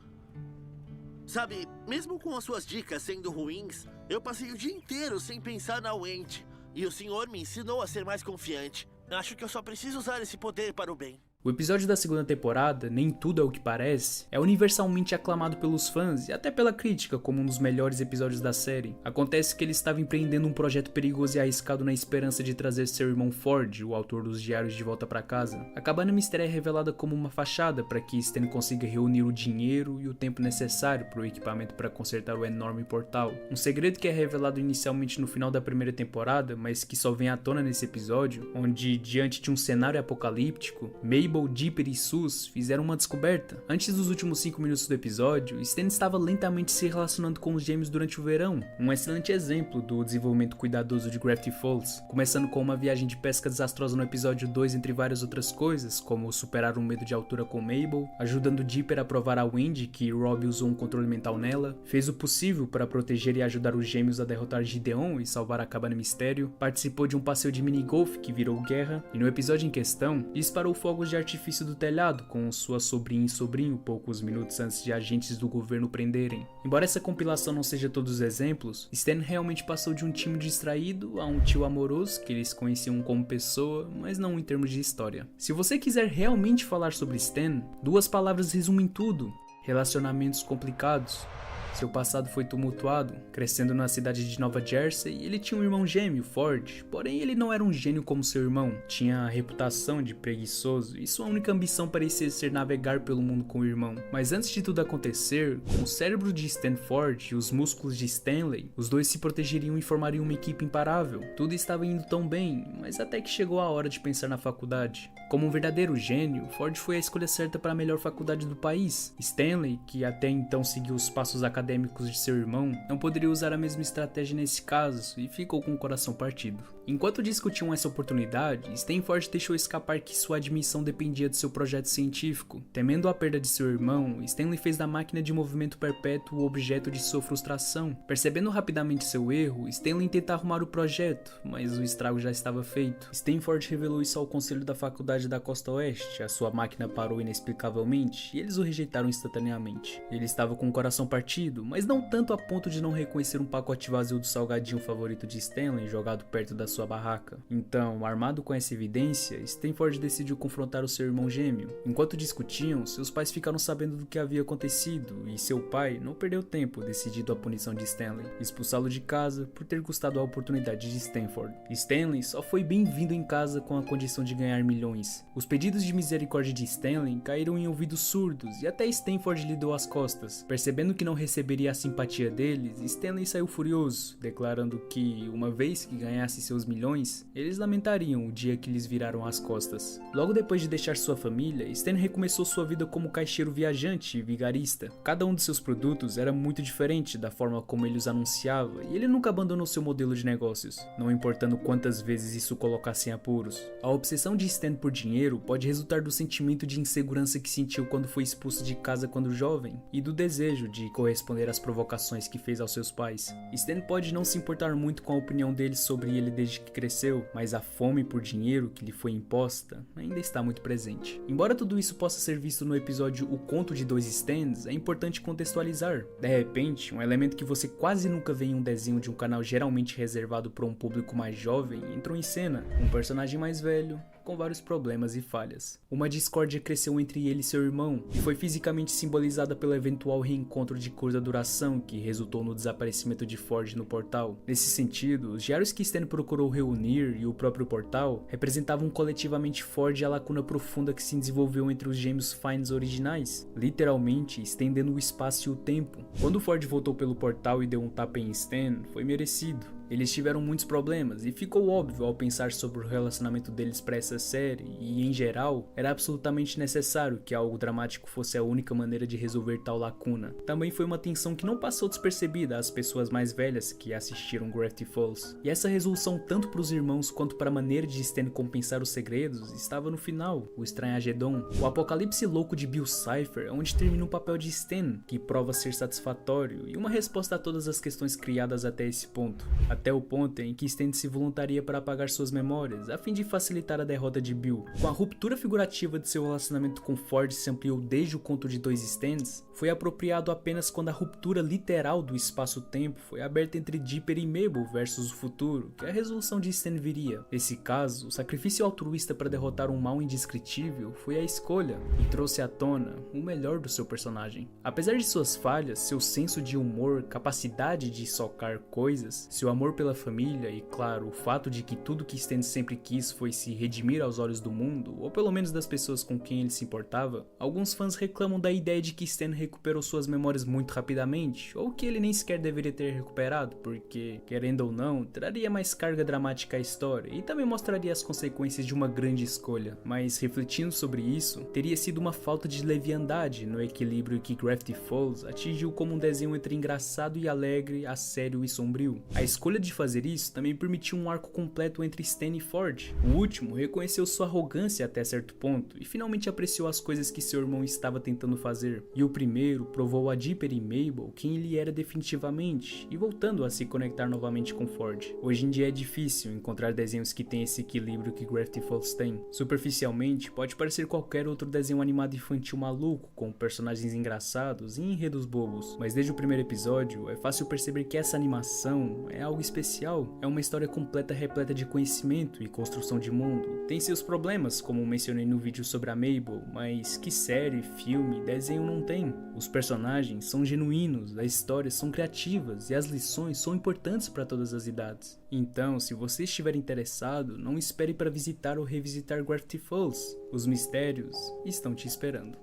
Sabe, mesmo com as suas dicas sendo ruins, eu passei o dia inteiro sem pensar na Wendy. E o senhor me ensinou a ser mais confiante. Acho que eu só preciso usar esse poder para o bem. O episódio da segunda temporada, Nem Tudo é o que Parece, é universalmente aclamado pelos fãs e até pela crítica como um dos melhores episódios da série. Acontece que ele estava empreendendo um projeto perigoso e arriscado na esperança de trazer seu irmão Ford, o autor dos diários, de volta para casa. A cabana mistério é revelada como uma fachada para que Stan consiga reunir o dinheiro e o tempo necessário para o equipamento para consertar o enorme portal. Um segredo que é revelado inicialmente no final da primeira temporada, mas que só vem à tona nesse episódio, onde, diante de um cenário apocalíptico, Mabel, Dipper e Sus fizeram uma descoberta. Antes dos últimos 5 minutos do episódio, Stan estava lentamente se relacionando com os gêmeos durante o verão, um excelente exemplo do desenvolvimento cuidadoso de Gravity Falls, começando com uma viagem de pesca desastrosa no episódio 2 entre várias outras coisas, como superar um medo de altura com Mabel, ajudando Dipper a provar a Wendy que Rob usou um controle mental nela, fez o possível para proteger e ajudar os gêmeos a derrotar Gideon e salvar a cabana mistério, participou de um passeio de minigolf que virou guerra, e no episódio em questão, disparou fogos de artifício do telhado com sua sobrinha e sobrinho poucos minutos antes de agentes do governo prenderem. Embora essa compilação não seja todos os exemplos, Stan realmente passou de um time distraído a um tio amoroso que eles conheciam como pessoa, mas não em termos de história. Se você quiser realmente falar sobre Stan, 2 palavras resumem tudo: relacionamentos complicados. Seu passado foi tumultuado. Crescendo na cidade de Nova Jersey, ele tinha um irmão gêmeo, Ford, porém ele não era um gênio como seu irmão. Tinha a reputação de preguiçoso e sua única ambição parecia ser navegar pelo mundo com o irmão. Mas antes de tudo acontecer, com o cérebro de Stan Ford e os músculos de Stanley, os dois se protegeriam e formariam uma equipe imparável. Tudo estava indo tão bem, mas até que chegou a hora de pensar na faculdade. Como um verdadeiro gênio, Ford foi a escolha certa para a melhor faculdade do país. Stanley, que até então seguiu os passos acadêmicos de seu irmão, não poderia usar a mesma estratégia nesse caso e ficou com o coração partido. Enquanto discutiam essa oportunidade, Stanford deixou escapar que sua admissão dependia de seu projeto científico. Temendo a perda de seu irmão, Stanley fez da máquina de movimento perpétuo o objeto de sua frustração. Percebendo rapidamente seu erro, Stanley tenta arrumar o projeto, mas o estrago já estava feito. Stanford revelou isso ao conselho da faculdade da Costa Oeste, a sua máquina parou inexplicavelmente e eles o rejeitaram instantaneamente. Ele estava com o coração partido divertido, mas não tanto a ponto de não reconhecer um pacote vazio do salgadinho favorito de Stanley jogado perto da sua barraca. Então, armado com essa evidência, Stanford decidiu confrontar o seu irmão gêmeo. Enquanto discutiam, seus pais ficaram sabendo do que havia acontecido e seu pai não perdeu tempo decidido à punição de Stanley, expulsá-lo de casa por ter custado a oportunidade de Stanford. Stanley só foi bem-vindo em casa com a condição de ganhar milhões. Os pedidos de misericórdia de Stanley caíram em ouvidos surdos e até Stanford lhe deu as costas. Percebendo que não receberia a simpatia deles, Stanley saiu furioso, declarando que, uma vez que ganhasse seus milhões, eles lamentariam o dia que lhes viraram as costas. Logo depois de deixar sua família, Stan recomeçou sua vida como caixeiro viajante e vigarista. Cada um de seus produtos era muito diferente da forma como ele os anunciava e ele nunca abandonou seu modelo de negócios, não importando quantas vezes isso colocasse em apuros. A obsessão de Stan por dinheiro pode resultar do sentimento de insegurança que sentiu quando foi expulso de casa quando jovem e do desejo de corresponder às provocações que fez aos seus pais. Stan pode não se importar muito com a opinião deles sobre ele desde que cresceu, mas a fome por dinheiro que lhe foi imposta ainda está muito presente. Embora tudo isso possa ser visto no episódio O Conto de Dois Stans, é importante contextualizar. De repente, um elemento que você quase nunca vê em um desenho de um canal geralmente reservado para um público mais jovem entrou em cena, um personagem mais velho, com vários problemas e falhas. Uma discórdia cresceu entre ele e seu irmão, e foi fisicamente simbolizada pelo eventual reencontro de curta duração que resultou no desaparecimento de Ford no portal. Nesse sentido, os diários que Stan procurou reunir e o próprio portal representavam coletivamente Ford e a lacuna profunda que se desenvolveu entre os gêmeos Fiennes originais, literalmente estendendo o espaço e o tempo. Quando Ford voltou pelo portal e deu um tapa em Stan, foi merecido. Eles tiveram muitos problemas e ficou óbvio ao pensar sobre o relacionamento deles para essa série e, em geral, era absolutamente necessário que algo dramático fosse a única maneira de resolver tal lacuna. Também foi uma tensão que não passou despercebida às pessoas mais velhas que assistiram Gravity Falls. E essa resolução tanto para os irmãos quanto para a maneira de Stan compensar os segredos estava no final, o Estranhagedon. O apocalipse louco de Bill Cipher é onde termina o papel de Stan, que prova ser satisfatório e uma resposta a todas as questões criadas até esse ponto. Até o ponto em que Stan se voluntaria para apagar suas memórias, a fim de facilitar a derrota de Bill. Com a ruptura figurativa de seu relacionamento com Ford se ampliou desde o Conto de Dois Stans, foi apropriado apenas quando a ruptura literal do espaço-tempo foi aberta entre Dipper e Mabel versus o futuro, que a resolução de Stan viria. Nesse caso, o sacrifício altruísta para derrotar um mal indescritível foi a escolha, e trouxe à tona o melhor do seu personagem. Apesar de suas falhas, seu senso de humor, capacidade de socar coisas, seu amor pela família e, claro, o fato de que tudo que Stan sempre quis foi se redimir aos olhos do mundo, ou pelo menos das pessoas com quem ele se importava, alguns fãs reclamam da ideia de que Stan recuperou suas memórias muito rapidamente, ou que ele nem sequer deveria ter recuperado, porque, querendo ou não, traria mais carga dramática à história e também mostraria as consequências de uma grande escolha. Mas, refletindo sobre isso, teria sido uma falta de leviandade no equilíbrio que Gravity Falls atingiu como um desenho entre engraçado e alegre a sério e sombrio. A escolha de fazer isso também permitiu um arco completo entre Stan e Ford. O último reconheceu sua arrogância até certo ponto e finalmente apreciou as coisas que seu irmão estava tentando fazer. E o primeiro provou a Dipper e Mabel quem ele era definitivamente e voltando a se conectar novamente com Ford. Hoje em dia é difícil encontrar desenhos que têm esse equilíbrio que Gravity Falls tem. Superficialmente, pode parecer qualquer outro desenho animado infantil maluco, com personagens engraçados e enredos bobos, mas desde o primeiro episódio é fácil perceber que essa animação é algo especial, é uma história completa repleta de conhecimento e construção de mundo. Tem seus problemas, como mencionei no vídeo sobre a Mabel, mas que série, filme, desenho não tem. Os personagens são genuínos, as histórias são criativas e as lições são importantes para todas as idades. Então, se você estiver interessado, não espere para visitar ou revisitar Gravity Falls. Os mistérios estão te esperando.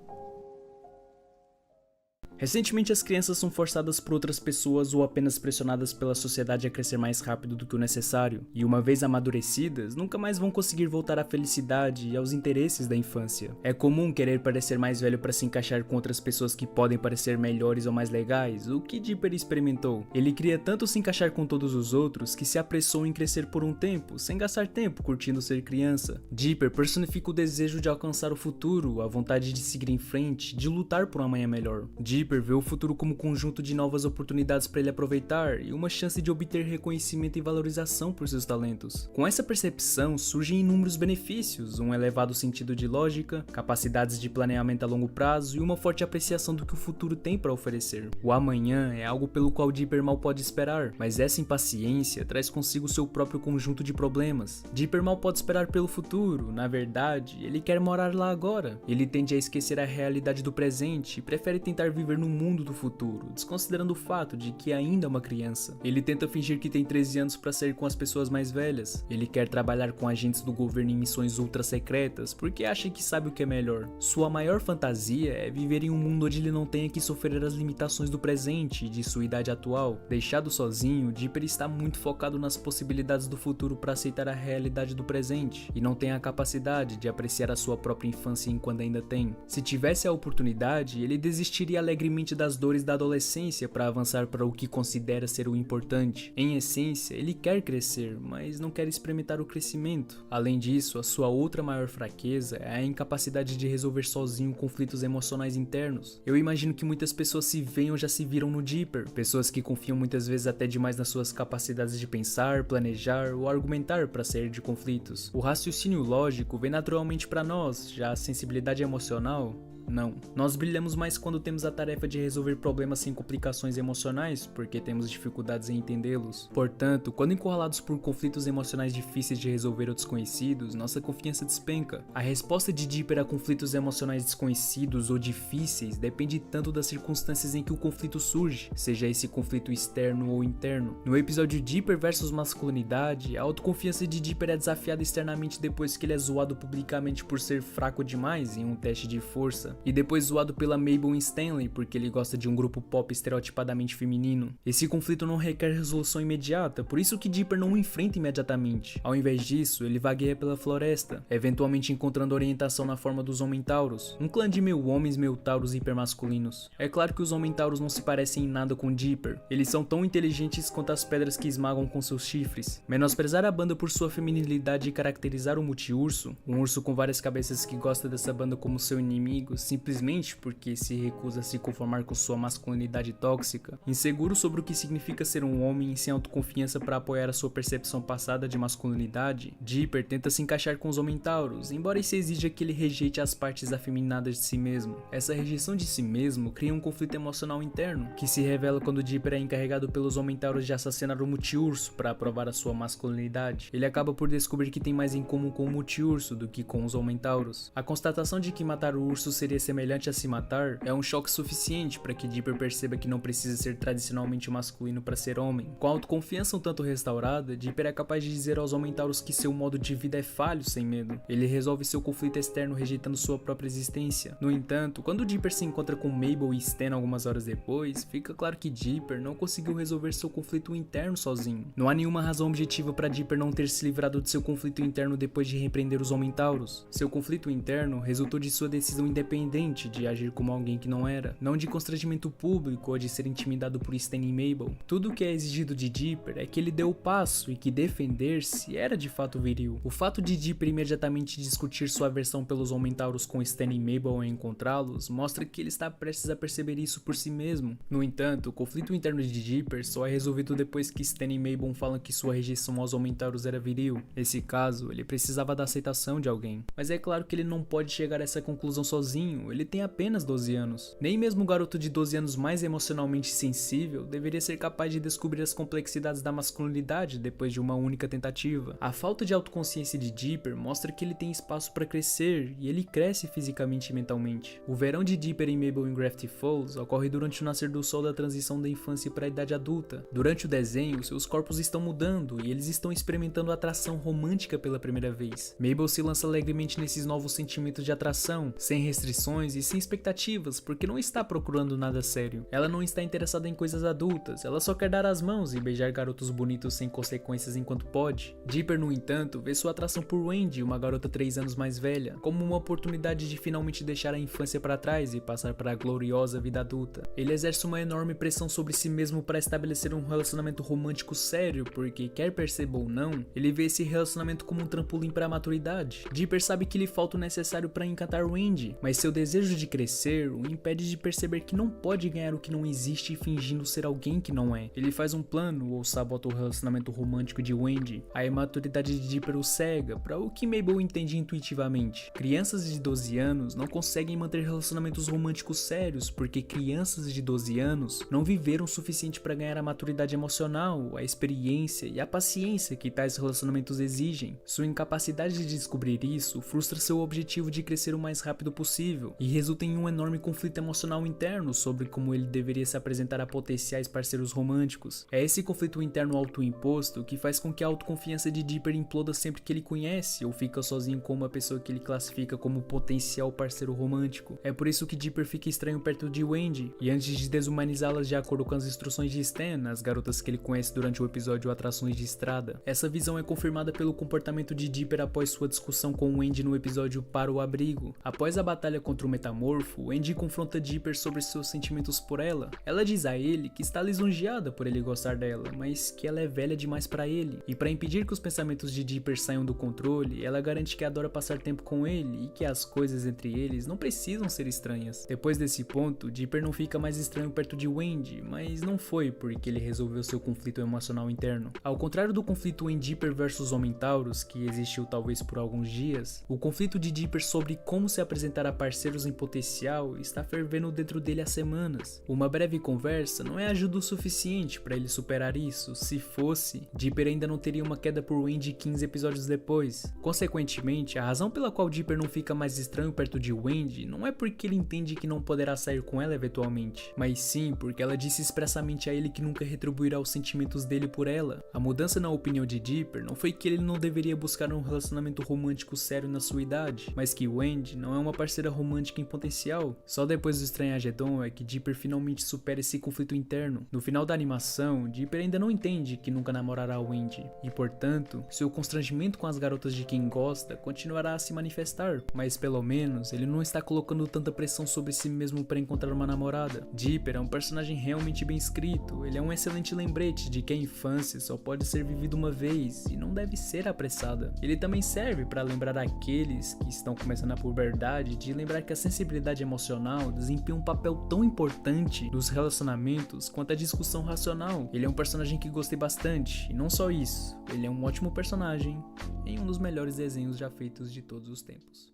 Recentemente, as crianças são forçadas por outras pessoas ou apenas pressionadas pela sociedade a crescer mais rápido do que o necessário, e uma vez amadurecidas, nunca mais vão conseguir voltar à felicidade e aos interesses da infância. É comum querer parecer mais velho para se encaixar com outras pessoas que podem parecer melhores ou mais legais, o que Dipper experimentou. Ele queria tanto se encaixar com todos os outros que se apressou em crescer por um tempo, sem gastar tempo curtindo ser criança. Dipper personifica o desejo de alcançar o futuro, a vontade de seguir em frente, de lutar por uma amanhã melhor. Dipper Dipper vê o futuro como um conjunto de novas oportunidades para ele aproveitar e uma chance de obter reconhecimento e valorização por seus talentos. Com essa percepção surgem inúmeros benefícios, um elevado sentido de lógica, capacidades de planeamento a longo prazo e uma forte apreciação do que o futuro tem para oferecer. O amanhã é algo pelo qual Dipper mal pode esperar, mas essa impaciência traz consigo seu próprio conjunto de problemas. Dipper mal pode esperar pelo futuro, na verdade, ele quer morar lá agora. Ele tende a esquecer a realidade do presente e prefere tentar viver no mundo do futuro, desconsiderando o fato de que ainda é uma criança. Ele tenta fingir que tem 13 anos para sair com as pessoas mais velhas. Ele quer trabalhar com agentes do governo em missões ultra secretas porque acha que sabe o que é melhor. Sua maior fantasia é viver em um mundo onde ele não tenha que sofrer as limitações do presente e de sua idade atual. Deixado sozinho, Dipper está muito focado nas possibilidades do futuro para aceitar a realidade do presente e não tem a capacidade de apreciar a sua própria infância enquanto ainda tem. Se tivesse a oportunidade, ele desistiria alegremente das dores da adolescência para avançar para o que considera ser o importante. Em essência, ele quer crescer, mas não quer experimentar o crescimento. Além disso, a sua outra maior fraqueza é a incapacidade de resolver sozinho conflitos emocionais internos. Eu imagino que muitas pessoas se veem ou já se viram no Dipper, pessoas que confiam muitas vezes até demais nas suas capacidades de pensar, planejar ou argumentar para sair de conflitos. O raciocínio lógico vem naturalmente para nós, já a sensibilidade emocional não. Nós brilhamos mais quando temos a tarefa de resolver problemas sem complicações emocionais, porque temos dificuldades em entendê-los. Portanto, quando encurralados por conflitos emocionais difíceis de resolver ou desconhecidos, nossa confiança despenca. A resposta de Dipper a conflitos emocionais desconhecidos ou difíceis depende tanto das circunstâncias em que o conflito surge, seja esse conflito externo ou interno. No episódio Dipper vs masculinidade, a autoconfiança de Dipper é desafiada externamente depois que ele é zoado publicamente por ser fraco demais em um teste de força. E depois zoado pela Mabel e Stanley porque ele gosta de um grupo pop estereotipadamente feminino. Esse conflito não requer resolução imediata, por isso que Dipper não o enfrenta imediatamente. Ao invés disso, ele vagueia pela floresta, eventualmente encontrando orientação na forma dos Homem-Tauros, um clã de meio homens meio tauros hipermasculinos. É claro que os Homem-Tauros não se parecem em nada com Dipper, eles são tão inteligentes quanto as pedras que esmagam com seus chifres. Menosprezar a banda por sua feminilidade e caracterizar o Multi-Urso, um urso com várias cabeças que gosta dessa banda como seu inimigo, simplesmente porque se recusa a se conformar com sua masculinidade tóxica, inseguro sobre o que significa ser um homem e sem autoconfiança para apoiar a sua percepção passada de masculinidade, Dipper tenta se encaixar com os Homem-Tauros, embora isso exija que ele rejeite as partes afeminadas de si mesmo. Essa rejeição de si mesmo cria um conflito emocional interno, que se revela quando Dipper é encarregado pelos Homem-Tauros de assassinar o Multi-Urso para provar a sua masculinidade. Ele acaba por descobrir que tem mais em comum com o Multi-Urso do que com os Homem-Tauros. A constatação de que matar o urso seria semelhante a se matar é um choque suficiente para que Dipper perceba que não precisa ser tradicionalmente masculino para ser homem. Com a autoconfiança um tanto restaurada, Dipper é capaz de dizer aos Homem-Tauros que seu modo de vida é falho sem medo. Ele resolve seu conflito externo rejeitando sua própria existência. No entanto, quando Dipper se encontra com Mabel e Stan algumas horas depois, fica claro que Dipper não conseguiu resolver seu conflito interno sozinho. Não há nenhuma razão objetiva para Dipper não ter se livrado de seu conflito interno depois de repreender os Homem-Tauros. Seu conflito interno resultou de sua decisão independente de agir como alguém que não era, não de constrangimento público ou de ser intimidado por Stan e Mabel. Tudo o que é exigido de Dipper é que ele dê o passo e que defender-se era de fato viril. O fato de Dipper imediatamente discutir sua aversão pelos Homem-Tauros com Stan e Mabel ao encontrá-los mostra que ele está prestes a perceber isso por si mesmo. No entanto, o conflito interno de Dipper só é resolvido depois que Stan e Mabel falam que sua rejeição aos Homem-Tauros era viril. Nesse caso, ele precisava da aceitação de alguém. Mas é claro que ele não pode chegar a essa conclusão sozinho, ele tem apenas 12 anos. Nem mesmo o garoto de 12 anos mais emocionalmente sensível deveria ser capaz de descobrir as complexidades da masculinidade depois de uma única tentativa. A falta de autoconsciência de Dipper mostra que ele tem espaço para crescer e ele cresce fisicamente e mentalmente. O verão de Dipper e Mabel em Gravity Falls ocorre durante o nascer do sol da transição da infância para a idade adulta. Durante o desenho, seus corpos estão mudando e eles estão experimentando atração romântica pela primeira vez. Mabel se lança alegremente nesses novos sentimentos de atração, sem restrições e sem expectativas, porque não está procurando nada sério. Ela não está interessada em coisas adultas, ela só quer dar as mãos e beijar garotos bonitos sem consequências enquanto pode. Dipper, no entanto, vê sua atração por Wendy, uma garota 3 anos mais velha, como uma oportunidade de finalmente deixar a infância para trás e passar para a gloriosa vida adulta. Ele exerce uma enorme pressão sobre si mesmo para estabelecer um relacionamento romântico sério, porque, quer perceba ou não, ele vê esse relacionamento como um trampolim para a maturidade. Dipper sabe que lhe falta o necessário para encantar Wendy, mas seu seu desejo de crescer o impede de perceber que não pode ganhar o que não existe fingindo ser alguém que não é. Ele faz um plano ou sabota o relacionamento romântico de Wendy. A imaturidade de Dipper o cega para o que Mabel entende intuitivamente. Crianças de 12 anos não conseguem manter relacionamentos românticos sérios porque crianças de 12 anos não viveram o suficiente para ganhar a maturidade emocional, a experiência e a paciência que tais relacionamentos exigem. Sua incapacidade de descobrir isso frustra seu objetivo de crescer o mais rápido possível e resulta em um enorme conflito emocional interno sobre como ele deveria se apresentar a potenciais parceiros românticos. É esse conflito interno autoimposto que faz com que a autoconfiança de Dipper imploda sempre que ele conhece ou fica sozinho com uma pessoa que ele classifica como potencial parceiro romântico. É por isso que Dipper fica estranho perto de Wendy, e antes de desumanizá-las de acordo com as instruções de Stan, as garotas que ele conhece durante o episódio Atrações de Estrada. Essa visão é confirmada pelo comportamento de Dipper após sua discussão com Wendy no episódio Para o Abrigo. Após a batalha contra o Metamorfo, Wendy confronta Dipper sobre seus sentimentos por ela. Ela diz a ele que está lisonjeada por ele gostar dela, mas que ela é velha demais para ele. E para impedir que os pensamentos de Dipper saiam do controle, ela garante que adora passar tempo com ele e que as coisas entre eles não precisam ser estranhas. Depois desse ponto, Dipper não fica mais estranho perto de Wendy, mas não foi porque ele resolveu seu conflito emocional interno. Ao contrário do conflito em Dipper versus Homem-Taurus, que existiu talvez por alguns dias, o conflito de Dipper sobre como se apresentar a parceiros em potencial está fervendo dentro dele há semanas. Uma breve conversa não é ajuda o suficiente para ele superar isso. Se fosse, Dipper ainda não teria uma queda por Wendy 15 episódios depois. Consequentemente, a razão pela qual Dipper não fica mais estranho perto de Wendy não é porque ele entende que não poderá sair com ela eventualmente, mas sim porque ela disse expressamente a ele que nunca retribuirá os sentimentos dele por ela. A mudança na opinião de Dipper não foi que ele não deveria buscar um relacionamento romântico sério na sua idade, mas que Wendy não é uma parceira romântica em potencial. Só depois do Estranhagedon é que Dipper finalmente supera esse conflito interno. No final da animação, Dipper ainda não entende que nunca namorará Wendy, e portanto, seu constrangimento com as garotas de quem gosta continuará a se manifestar, mas pelo menos ele não está colocando tanta pressão sobre si mesmo para encontrar uma namorada. Dipper é um personagem realmente bem escrito, ele é um excelente lembrete de que a infância só pode ser vivida uma vez e não deve ser apressada. Ele também serve para lembrar aqueles que estão começando a puberdade de lembrar que a sensibilidade emocional desempenha um papel tão importante nos relacionamentos quanto a discussão racional. Ele é um personagem que gostei bastante, e não só isso, ele é um ótimo personagem em um dos melhores desenhos já feitos de todos os tempos.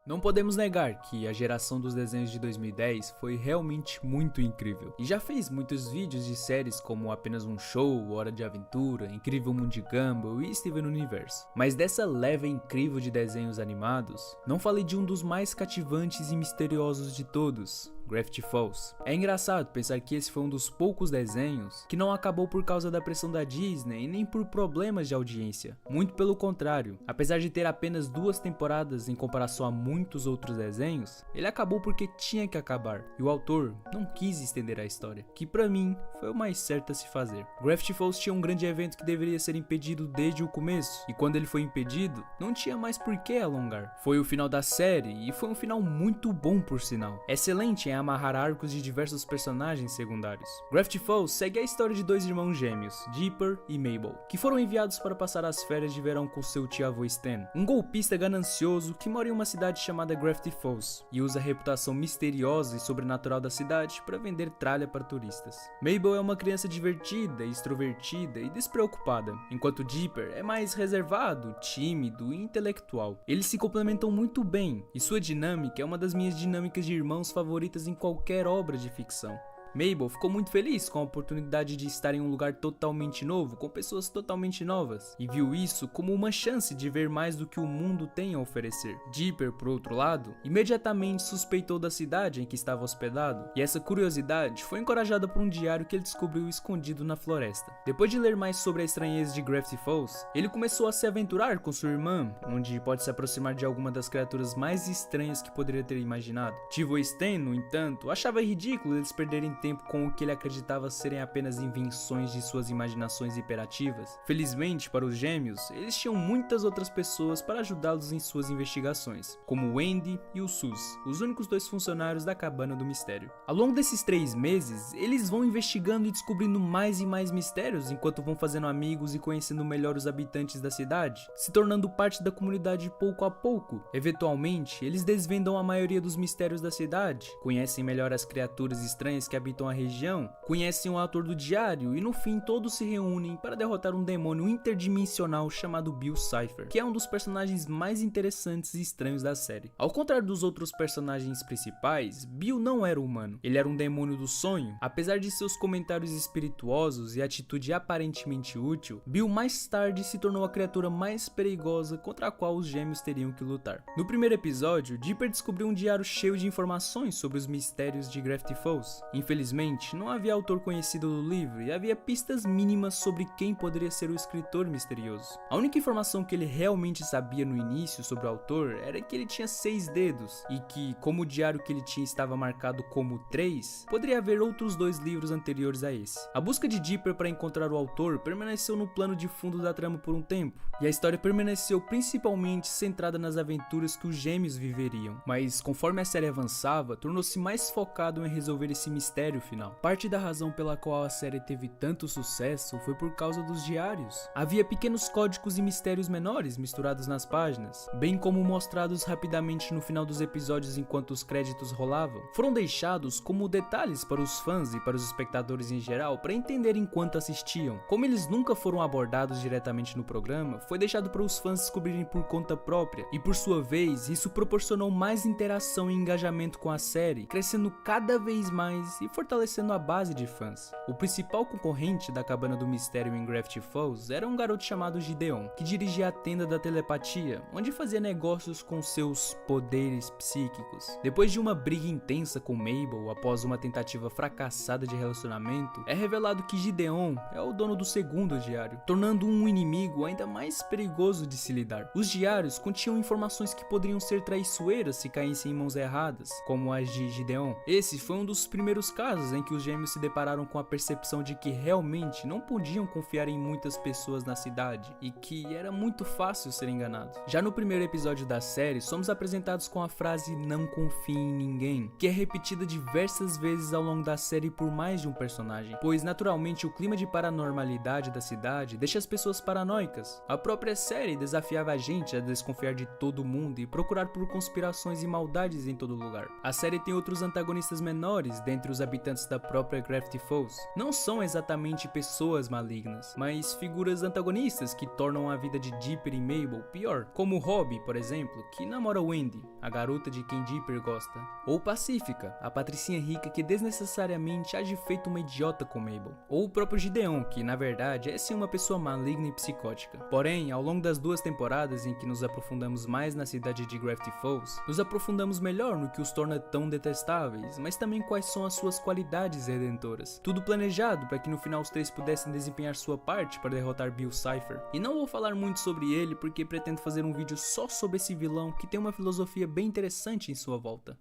Não podemos negar que a geração dos desenhos de 2010 foi realmente muito incrível, e já fez muitos vídeos de séries como Apenas um Show, Hora de Aventura, Incrível Mundo de Gumball e Steven Universe. Mas dessa leva incrível de desenhos animados, não falei de um dos mais cativantes e misteriosos de todos, Gravity Falls. É engraçado pensar que esse foi um dos poucos desenhos que não acabou por causa da pressão da Disney e nem por problemas de audiência. Muito pelo contrário, apesar de ter apenas 2 temporadas em comparação a muitos outros desenhos, ele acabou porque tinha que acabar, e o autor não quis estender a história, que pra mim foi o mais certo a se fazer. Gravity Falls tinha um grande evento que deveria ser impedido desde o começo, e quando ele foi impedido, não tinha mais por que alongar. Foi o final da série, e foi um final muito bom por sinal. Excelente em amarrar arcos de diversos personagens secundários. Gravity Falls segue a história de 2 irmãos gêmeos, Dipper e Mabel, que foram enviados para passar as férias de verão com seu tio-avô Stan, um golpista ganancioso que mora em uma cidade chamada Gravity Falls e usa a reputação misteriosa e sobrenatural da cidade para vender tralha para turistas. Mabel é uma criança divertida, extrovertida e despreocupada, enquanto Dipper é mais reservado, tímido e intelectual. Eles se complementam muito bem, e sua dinâmica é uma das minhas dinâmicas de irmãos favoritas em qualquer obra de ficção. Mabel ficou muito feliz com a oportunidade de estar em um lugar totalmente novo, com pessoas totalmente novas, e viu isso como uma chance de ver mais do que o mundo tem a oferecer. Dipper, por outro lado, imediatamente suspeitou da cidade em que estava hospedado, e essa curiosidade foi encorajada por um diário que ele descobriu escondido na floresta. Depois de ler mais sobre a estranheza de Gravity Falls, ele começou a se aventurar com sua irmã, onde pode se aproximar de alguma das criaturas mais estranhas que poderia ter imaginado. Tio Stan, no entanto, achava ridículo eles perderem tempo tempo com o que ele acreditava serem apenas invenções de suas imaginações hiperativas. Felizmente para os gêmeos, eles tinham muitas outras pessoas para ajudá-los em suas investigações, como o Andy e o Sus, os únicos 2 funcionários da Cabana do Mistério. Ao longo desses 3 meses, eles vão investigando e descobrindo mais e mais mistérios enquanto vão fazendo amigos e conhecendo melhor os habitantes da cidade, se tornando parte da comunidade pouco a pouco. Eventualmente, eles desvendam a maioria dos mistérios da cidade, conhecem melhor as criaturas estranhas que habitam a região, conhecem o autor do diário e no fim todos se reúnem para derrotar um demônio interdimensional chamado Bill Cipher, que é um dos personagens mais interessantes e estranhos da série. Ao contrário dos outros personagens principais, Bill não era humano, ele era um demônio do sonho. Apesar de seus comentários espirituosos e atitude aparentemente útil, Bill mais tarde se tornou a criatura mais perigosa contra a qual os gêmeos teriam que lutar. No primeiro episódio, Dipper descobriu um diário cheio de informações sobre os mistérios de Gravity Falls. Infelizmente, não havia autor conhecido do livro e havia pistas mínimas sobre quem poderia ser o escritor misterioso. A única informação que ele realmente sabia no início sobre o autor era que ele tinha 6 dedos e que, como o diário que ele tinha estava marcado como 3, poderia haver outros 2 livros anteriores a esse. A busca de Dipper para encontrar o autor permaneceu no plano de fundo da trama por um tempo, e a história permaneceu principalmente centrada nas aventuras que os gêmeos viveriam, mas conforme a série avançava, tornou-se mais focado em resolver esse mistério final. Parte da razão pela qual a série teve tanto sucesso foi por causa dos diários. Havia pequenos códigos e mistérios menores misturados nas páginas, bem como mostrados rapidamente no final dos episódios enquanto os créditos rolavam. Foram deixados como detalhes para os fãs e para os espectadores em geral para entenderem enquanto assistiam. Como eles nunca foram abordados diretamente no programa, foi deixado para os fãs descobrirem por conta própria, e por sua vez, isso proporcionou mais interação e engajamento com a série, crescendo cada vez mais e fortalecendo a base de fãs. O principal concorrente da Cabana do Mistério em Gravity Falls era um garoto chamado Gideon, que dirigia a tenda da telepatia, onde fazia negócios com seus poderes psíquicos. Depois de uma briga intensa com Mabel após uma tentativa fracassada de relacionamento, é revelado que Gideon é o dono do segundo diário, tornando um inimigo ainda mais perigoso de se lidar. Os diários continham informações que poderiam ser traiçoeiras se caíssem em mãos erradas, como as de Gideon. Esse foi um dos primeiros casos em que os gêmeos se depararam com a percepção de que realmente não podiam confiar em muitas pessoas na cidade e que era muito fácil ser enganado. Já no primeiro episódio da série, somos apresentados com a frase "não confie em ninguém", que é repetida diversas vezes ao longo da série por mais de um personagem, pois naturalmente o clima de paranormalidade da cidade deixa as pessoas paranoicas. A própria série desafiava a gente a desconfiar de todo mundo e procurar por conspirações e maldades em todo lugar. A série tem outros antagonistas menores dentre os habitantes da própria Gravity Falls. Não são exatamente pessoas malignas, mas figuras antagonistas que tornam a vida de Dipper e Mabel pior, como Robbie, por exemplo, que namora Wendy, a garota de quem Dipper gosta, ou Pacífica, a patricinha rica que desnecessariamente age feito uma idiota com Mabel, ou o próprio Gideon, que na verdade é sim uma pessoa maligna e psicótica. Porém, ao longo das 2 temporadas em que nos aprofundamos mais na cidade de Gravity Falls, nos aprofundamos melhor no que os torna tão detestáveis, mas também quais são as suas qualidades redentoras. Tudo planejado para que no final os 3 pudessem desempenhar sua parte para derrotar Bill Cipher. E não vou falar muito sobre ele porque pretendo fazer um vídeo só sobre esse vilão que tem uma filosofia bem interessante em sua volta.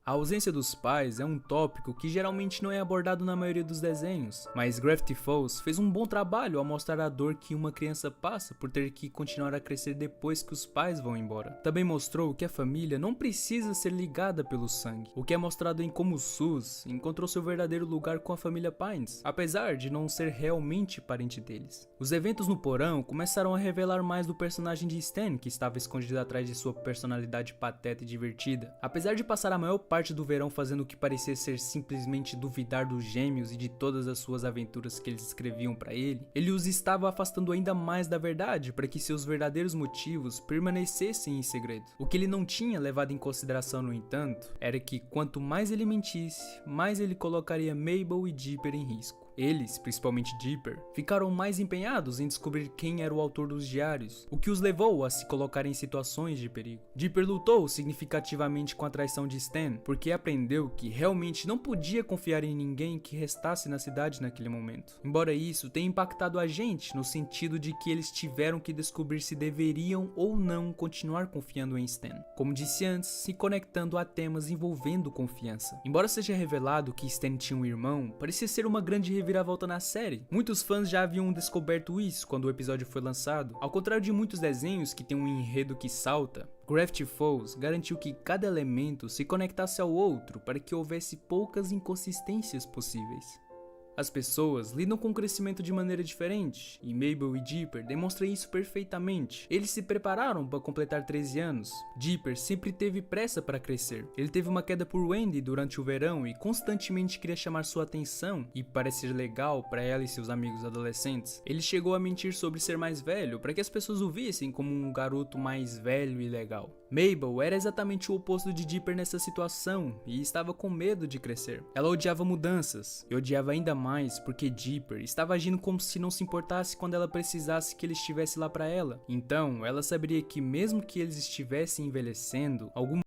A ausência dos pais é um tópico que geralmente não é abordado na maioria dos desenhos, mas Gravity Falls fez um bom trabalho ao mostrar a dor que uma criança passa por ter que continuar a crescer depois que os pais vão embora. Também mostrou que a família não precisa ser ligada pelo sangue, o que é mostrado em como Sus encontrou seu verdadeiro lugar com a família Pines, apesar de não ser realmente parente deles. Os eventos no porão começaram a revelar mais do personagem de Stan, que estava escondido atrás de sua personalidade pateta e divertida. Apesar de passar a maior parte do verão fazendo o que parecia ser simplesmente duvidar dos gêmeos e de todas as suas aventuras que eles escreviam para ele, ele os estava afastando ainda mais da verdade para que seus verdadeiros motivos permanecessem em segredo. O que ele não tinha levado em consideração, no entanto, era que quanto mais ele mentisse, mais ele colocaria Mabel e Dipper em risco. Eles, principalmente Dipper, ficaram mais empenhados em descobrir quem era o autor dos diários, o que os levou a se colocar em situações de perigo. Dipper lutou significativamente com a traição de Stan, porque aprendeu que realmente não podia confiar em ninguém que restasse na cidade naquele momento. Embora isso tenha impactado a gente no sentido de que eles tiveram que descobrir se deveriam ou não continuar confiando em Stan. Como disse antes, se conectando a temas envolvendo confiança. Embora seja revelado que Stan tinha um irmão, parecia ser uma grande reviravolta na série. Muitos fãs já haviam descoberto isso quando o episódio foi lançado. Ao contrário de muitos desenhos que têm um enredo que salta, Gravity Falls garantiu que cada elemento se conectasse ao outro para que houvesse poucas inconsistências possíveis. As pessoas lidam com o crescimento de maneira diferente, e Mabel e Dipper demonstram isso perfeitamente. Eles se prepararam para completar 13 anos. Dipper sempre teve pressa para crescer. Ele teve uma queda por Wendy durante o verão e constantemente queria chamar sua atenção e parecer legal para ela e seus amigos adolescentes. Ele chegou a mentir sobre ser mais velho para que as pessoas o vissem como um garoto mais velho e legal. Mabel era exatamente o oposto de Dipper nessa situação e estava com medo de crescer. Ela odiava mudanças e odiava ainda mais porque Dipper estava agindo como se não se importasse quando ela precisasse que ele estivesse lá para ela. Então, ela saberia que mesmo que eles estivessem envelhecendo, algum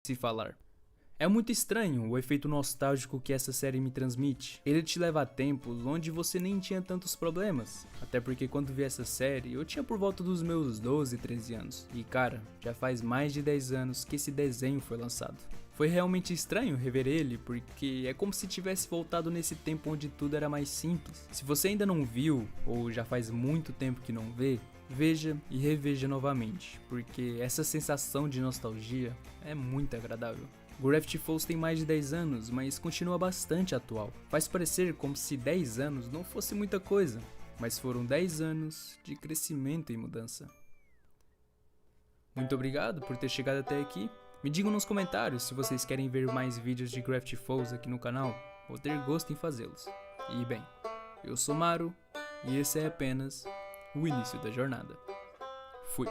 se falar. É muito estranho o efeito nostálgico que essa série me transmite. Ele te leva a tempos onde você nem tinha tantos problemas. Até porque quando vi essa série, eu tinha por volta dos meus 12, 13 anos. E cara, já faz mais de 10 anos que esse desenho foi lançado. Foi realmente estranho rever ele, porque é como se tivesse voltado nesse tempo onde tudo era mais simples. Se você ainda não viu, ou já faz muito tempo que não vê, veja e reveja novamente, porque essa sensação de nostalgia é muito agradável. Gravity Falls tem mais de 10 anos, mas continua bastante atual. Faz parecer como se 10 anos não fosse muita coisa, mas foram 10 anos de crescimento e mudança. Muito obrigado por ter chegado até aqui. Me digam nos comentários se vocês querem ver mais vídeos de Gravity Falls aqui no canal, ou ter gosto em fazê-los. E bem, eu sou Maru, e esse é apenas o início da jornada. Fui.